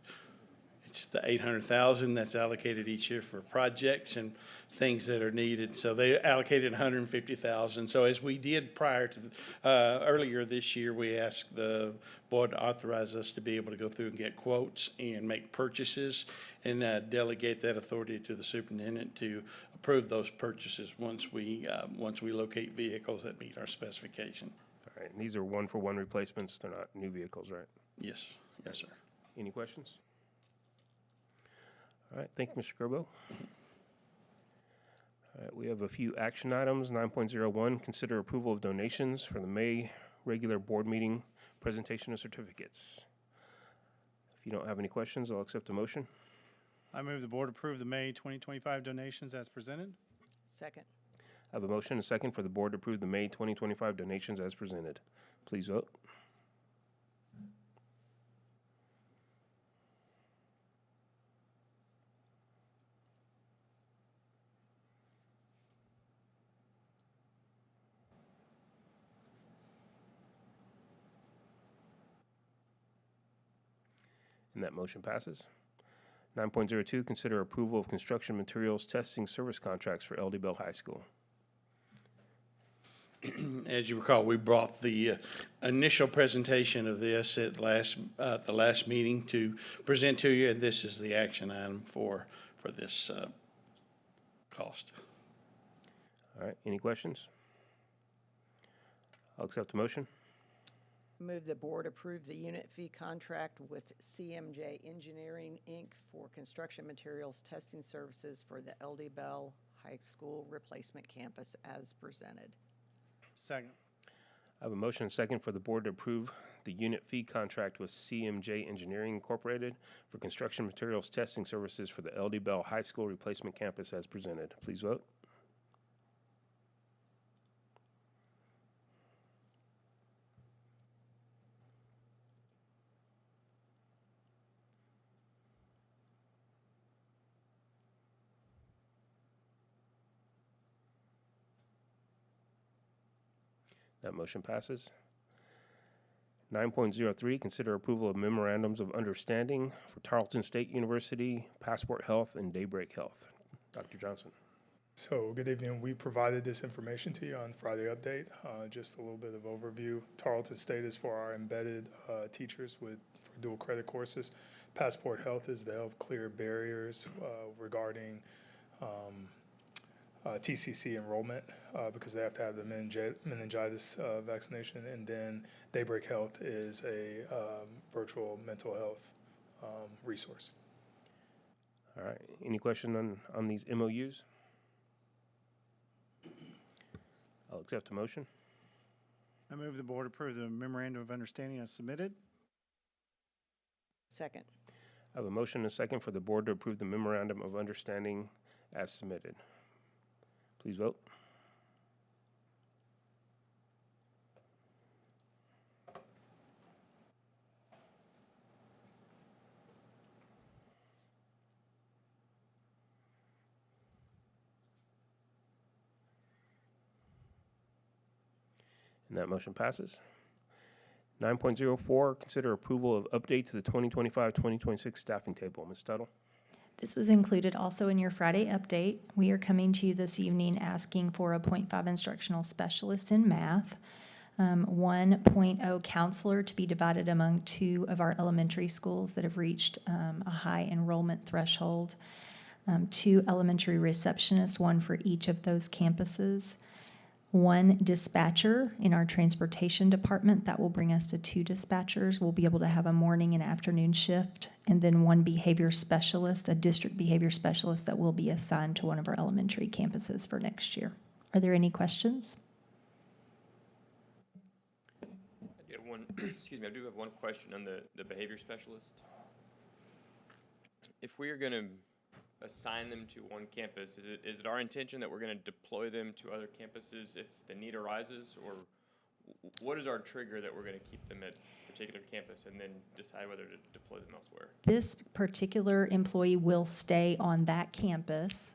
Speaker 13: It's the 800,000 that's allocated each year for projects and things that are needed. So they allocated 150,000. So as we did prior to, earlier this year, we asked the board to authorize us to be able to go through and get quotes and make purchases and delegate that authority to the superintendent to approve those purchases once we locate vehicles that meet our specification.
Speaker 1: All right, and these are one-for-one replacements. They're not new vehicles, right?
Speaker 13: Yes, yes, sir.
Speaker 1: Any questions? All right, thank you, Mr. Gerbo. All right, we have a few action items. 9.01, consider approval of donations for the May regular board meeting presentation of certificates. If you don't have any questions, I'll accept a motion.
Speaker 11: I move the board approve the May 2025 donations as presented.
Speaker 10: Second.
Speaker 1: I have a motion and a second for the board to approve the May 2025 donations as presented. Please vote. And that motion passes. 9.02, consider approval of construction materials testing service contracts for LD Bell High School.
Speaker 13: As you recall, we brought the initial presentation of this at the last meeting to present to you, and this is the action item for this cost.
Speaker 1: All right, any questions? I'll accept the motion.
Speaker 10: Move the board approve the unit fee contract with CMJ Engineering, Inc. for construction materials testing services for the LD Bell High School replacement campus as presented.
Speaker 11: Second.
Speaker 1: I have a motion and a second for the board to approve the unit fee contract with CMJ Engineering Incorporated for construction materials testing services for the LD Bell High School replacement campus as presented. Please vote. That motion passes. 9.03, consider approval of memorandums of understanding for Tarleton State University, Passport Health, and Daybreak Health. Dr. Johnson.
Speaker 14: So good evening. We provided this information to you on Friday Update. Just a little bit of overview. Tarleton State is for our embedded teachers for dual credit courses. Passport Health is to help clear barriers regarding TCC enrollment because they have to have the meningitis vaccination. And then Daybreak Health is a virtual mental health resource.
Speaker 1: All right. Any question on these MOUs? I'll accept a motion.
Speaker 11: I move the board approve the memorandum of understanding as submitted.
Speaker 10: Second.
Speaker 1: I have a motion and a second for the board to approve the memorandum of understanding as submitted. Please vote. And that motion passes. 9.04, consider approval of update to the 2025-2026 staffing table. Ms. Tuttle.
Speaker 4: This was included also in your Friday update. We are coming to you this evening asking for a 0.5 instructional specialist in math, 1.0 counselor to be divided among 2 of our elementary schools that have reached a high enrollment threshold, 2 elementary receptionists, 1 for each of those campuses, 1 dispatcher in our transportation department. That will bring us to 2 dispatchers. We'll be able to have a morning and afternoon shift, and then 1 behavior specialist, a district behavior specialist that will be assigned to one of our elementary campuses for next year. Are there any questions?
Speaker 15: Excuse me, I do have one question on the behavior specialist. If we are going to assign them to one campus, is it our intention that we're going to deploy them to other campuses if the need arises, or what is our trigger that we're going to keep them at a particular campus and then decide whether to deploy them elsewhere?
Speaker 4: This particular employee will stay on that campus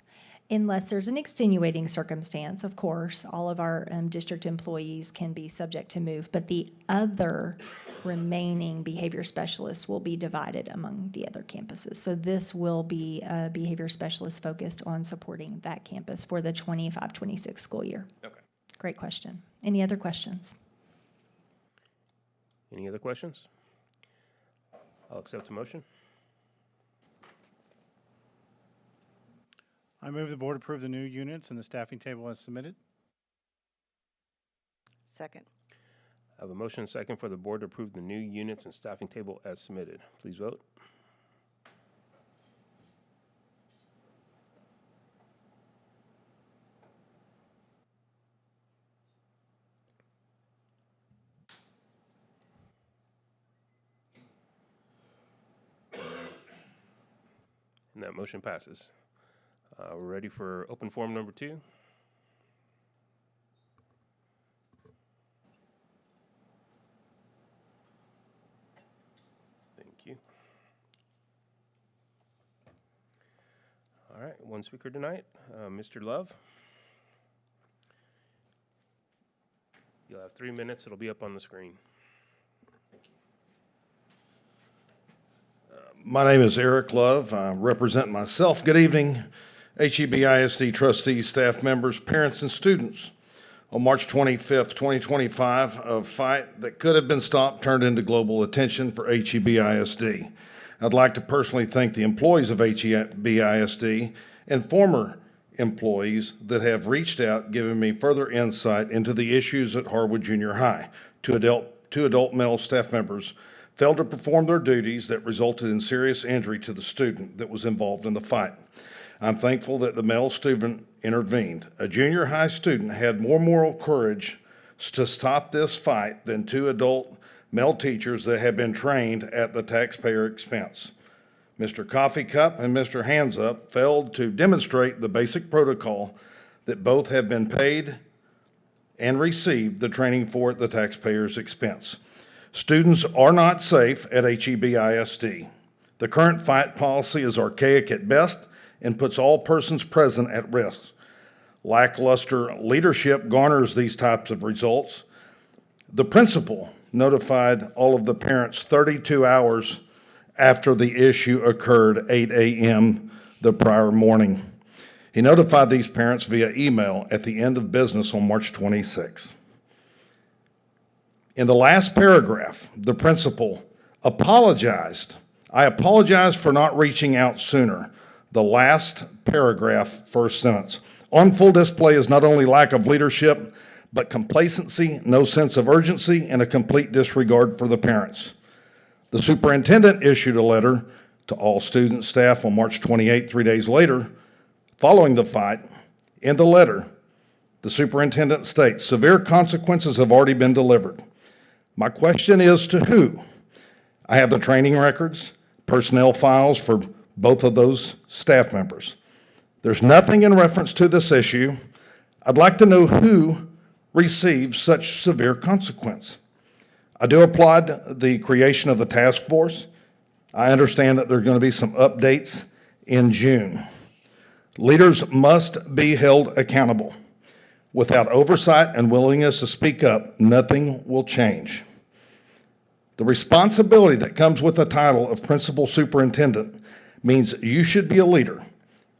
Speaker 4: unless there's an extenuating circumstance. Of course, all of our district employees can be subject to move, but the other remaining behavior specialists will be divided among the other campuses. So this will be a behavior specialist focused on supporting that campus for the 25-26 school year.
Speaker 15: Okay.
Speaker 4: Great question. Any other questions?
Speaker 1: Any other questions? I'll accept the motion.
Speaker 11: I move the board approve the new units and the staffing table as submitted.
Speaker 10: Second.
Speaker 1: I have a motion and second for the board to approve the new units and staffing table as submitted. Please vote. And that motion passes. We're ready for open forum number 2. Thank you. All right, one speaker tonight, Mr. Love. You'll have 3 minutes. It'll be up on the screen.
Speaker 16: My name is Eric Love. I represent myself. Good evening, HEB-ISD trustees, staff members, parents, and students. On March 25th, 2025, a fight that could have been stopped turned into global attention for HEB-ISD. I'd like to personally thank the employees of HEB-ISD and former employees that have reached out, giving me further insight into the issues at Harwood Junior High. Two adult male staff members failed to perform their duties that resulted in serious injury to the student that was involved in the fight. I'm thankful that the male student intervened. A junior high student had more moral courage to stop this fight than 2 adult male teachers that have been trained at the taxpayer expense. Mr. Coffee Cup and Mr. Hands Up failed to demonstrate the basic protocol that both have been paid and received the training for at the taxpayer's expense. Students are not safe at HEB-ISD. The current fight policy is archaic at best and puts all persons present at risk. Lackluster leadership garners these types of results. The principal notified all of the parents 32 hours after the issue occurred, 8 a.m. the prior morning. He notified these parents via email at the end of business on March 26. In the last paragraph, the principal apologized. I apologize for not reaching out sooner. The last paragraph, first sentence. On full display is not only lack of leadership, but complacency, no sense of urgency, and a complete disregard for the parents. The superintendent issued a letter to all student staff on March 28, 3 days later, following the fight. In the letter, the superintendent states, severe consequences have already been delivered. My question is to who? I have the training records, personnel files for both of those staff members. There's nothing in reference to this issue. I'd like to know who received such severe consequence. I do applaud the creation of the task force. I understand that there are going to be some updates in June. Leaders must be held accountable. Without oversight and willingness to speak up, nothing will change. The responsibility that comes with the title of principal superintendent means you should be a leader.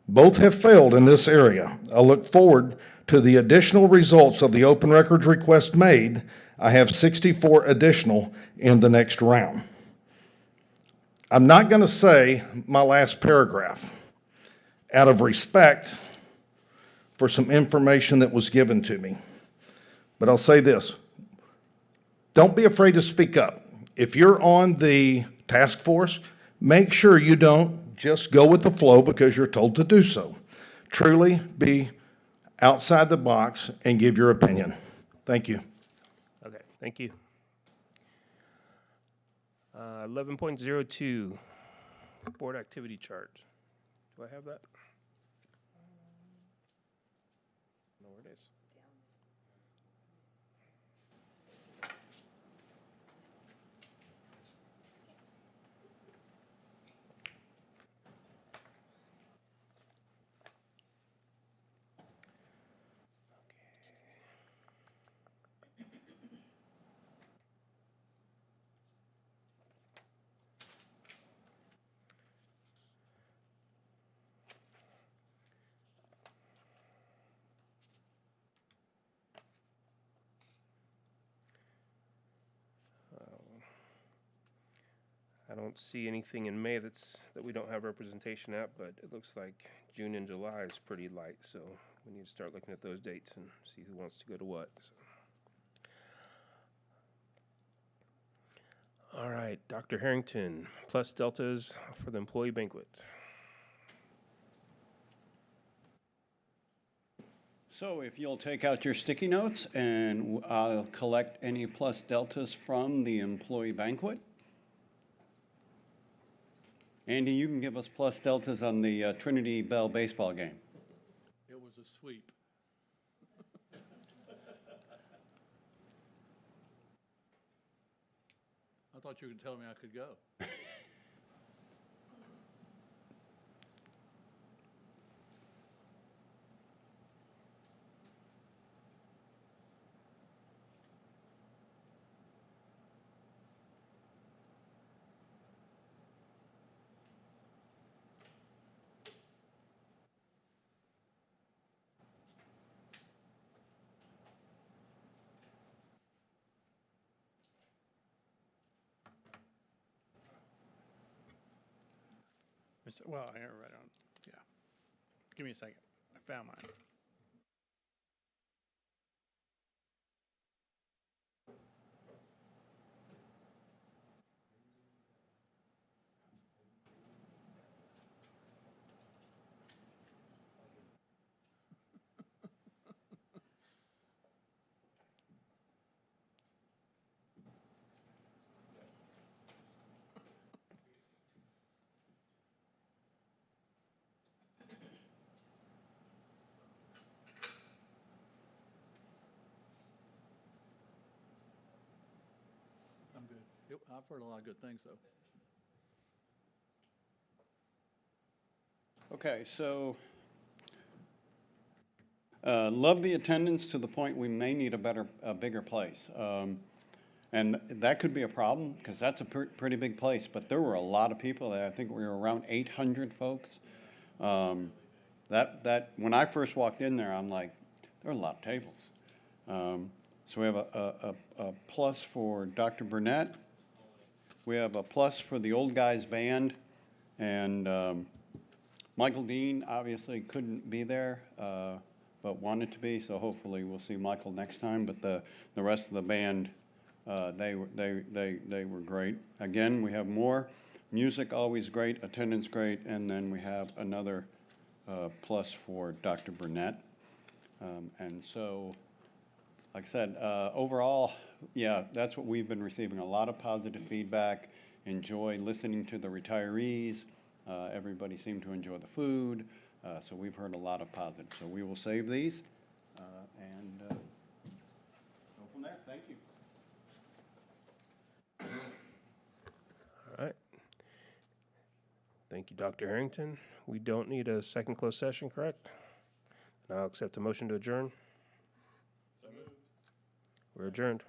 Speaker 16: Both have failed in this area. I look forward to the additional results of the open records request made. I have 64 additional in the next round. I'm not going to say my last paragraph out of respect for some information that was given to me. But I'll say this. Don't be afraid to speak up. If you're on the task force, make sure you don't just go with the flow because you're told to do so. Truly be outside the box and give your opinion. Thank you.
Speaker 1: Okay, thank you. 11.02, board activity chart. Do I have that? No, where it is. I don't see anything in May that we don't have representation at, but it looks like June and July is pretty light, so we need to start looking at those dates and see who wants to go to what. So. All right, Dr. Harrington, plus deltas for the employee banquet.
Speaker 2: So if you'll take out your sticky notes, and I'll collect any plus deltas from the employee banquet. Andy, you can give us plus deltas on the Trinity Bell baseball game.
Speaker 17: It was a sweep. I thought you could tell me I could go.
Speaker 11: Well, I right on, yeah. Give me a second. I found mine.
Speaker 17: I'm good. I've heard a lot of good things, though.
Speaker 2: Okay, so love the attendance to the point we may need a bigger place. And that could be a problem because that's a pretty big place, but there were a lot of people there. I think we were around 800 folks. When I first walked in there, I'm like, there are a lot of tables. So we have a plus for Dr. Burnett. We have a plus for the Old Guys Band. And Michael Dean obviously couldn't be there, but wanted to be, so hopefully we'll see Michael next time. But the rest of the band, they were great. Again, we have more. Music always great, attendance great, and then we have another plus for Dr. Burnett. And so, like I said, overall, yeah, that's what we've been receiving, a lot of positive feedback. Enjoy listening to the retirees. Everybody seemed to enjoy the food. So we've heard a lot of positive. So we will save these and go from there. Thank you.
Speaker 1: All right. Thank you, Dr. Harrington. We don't need a second closed session, correct? And I'll accept a motion to adjourn.
Speaker 15: So moved.
Speaker 1: We're adjourned.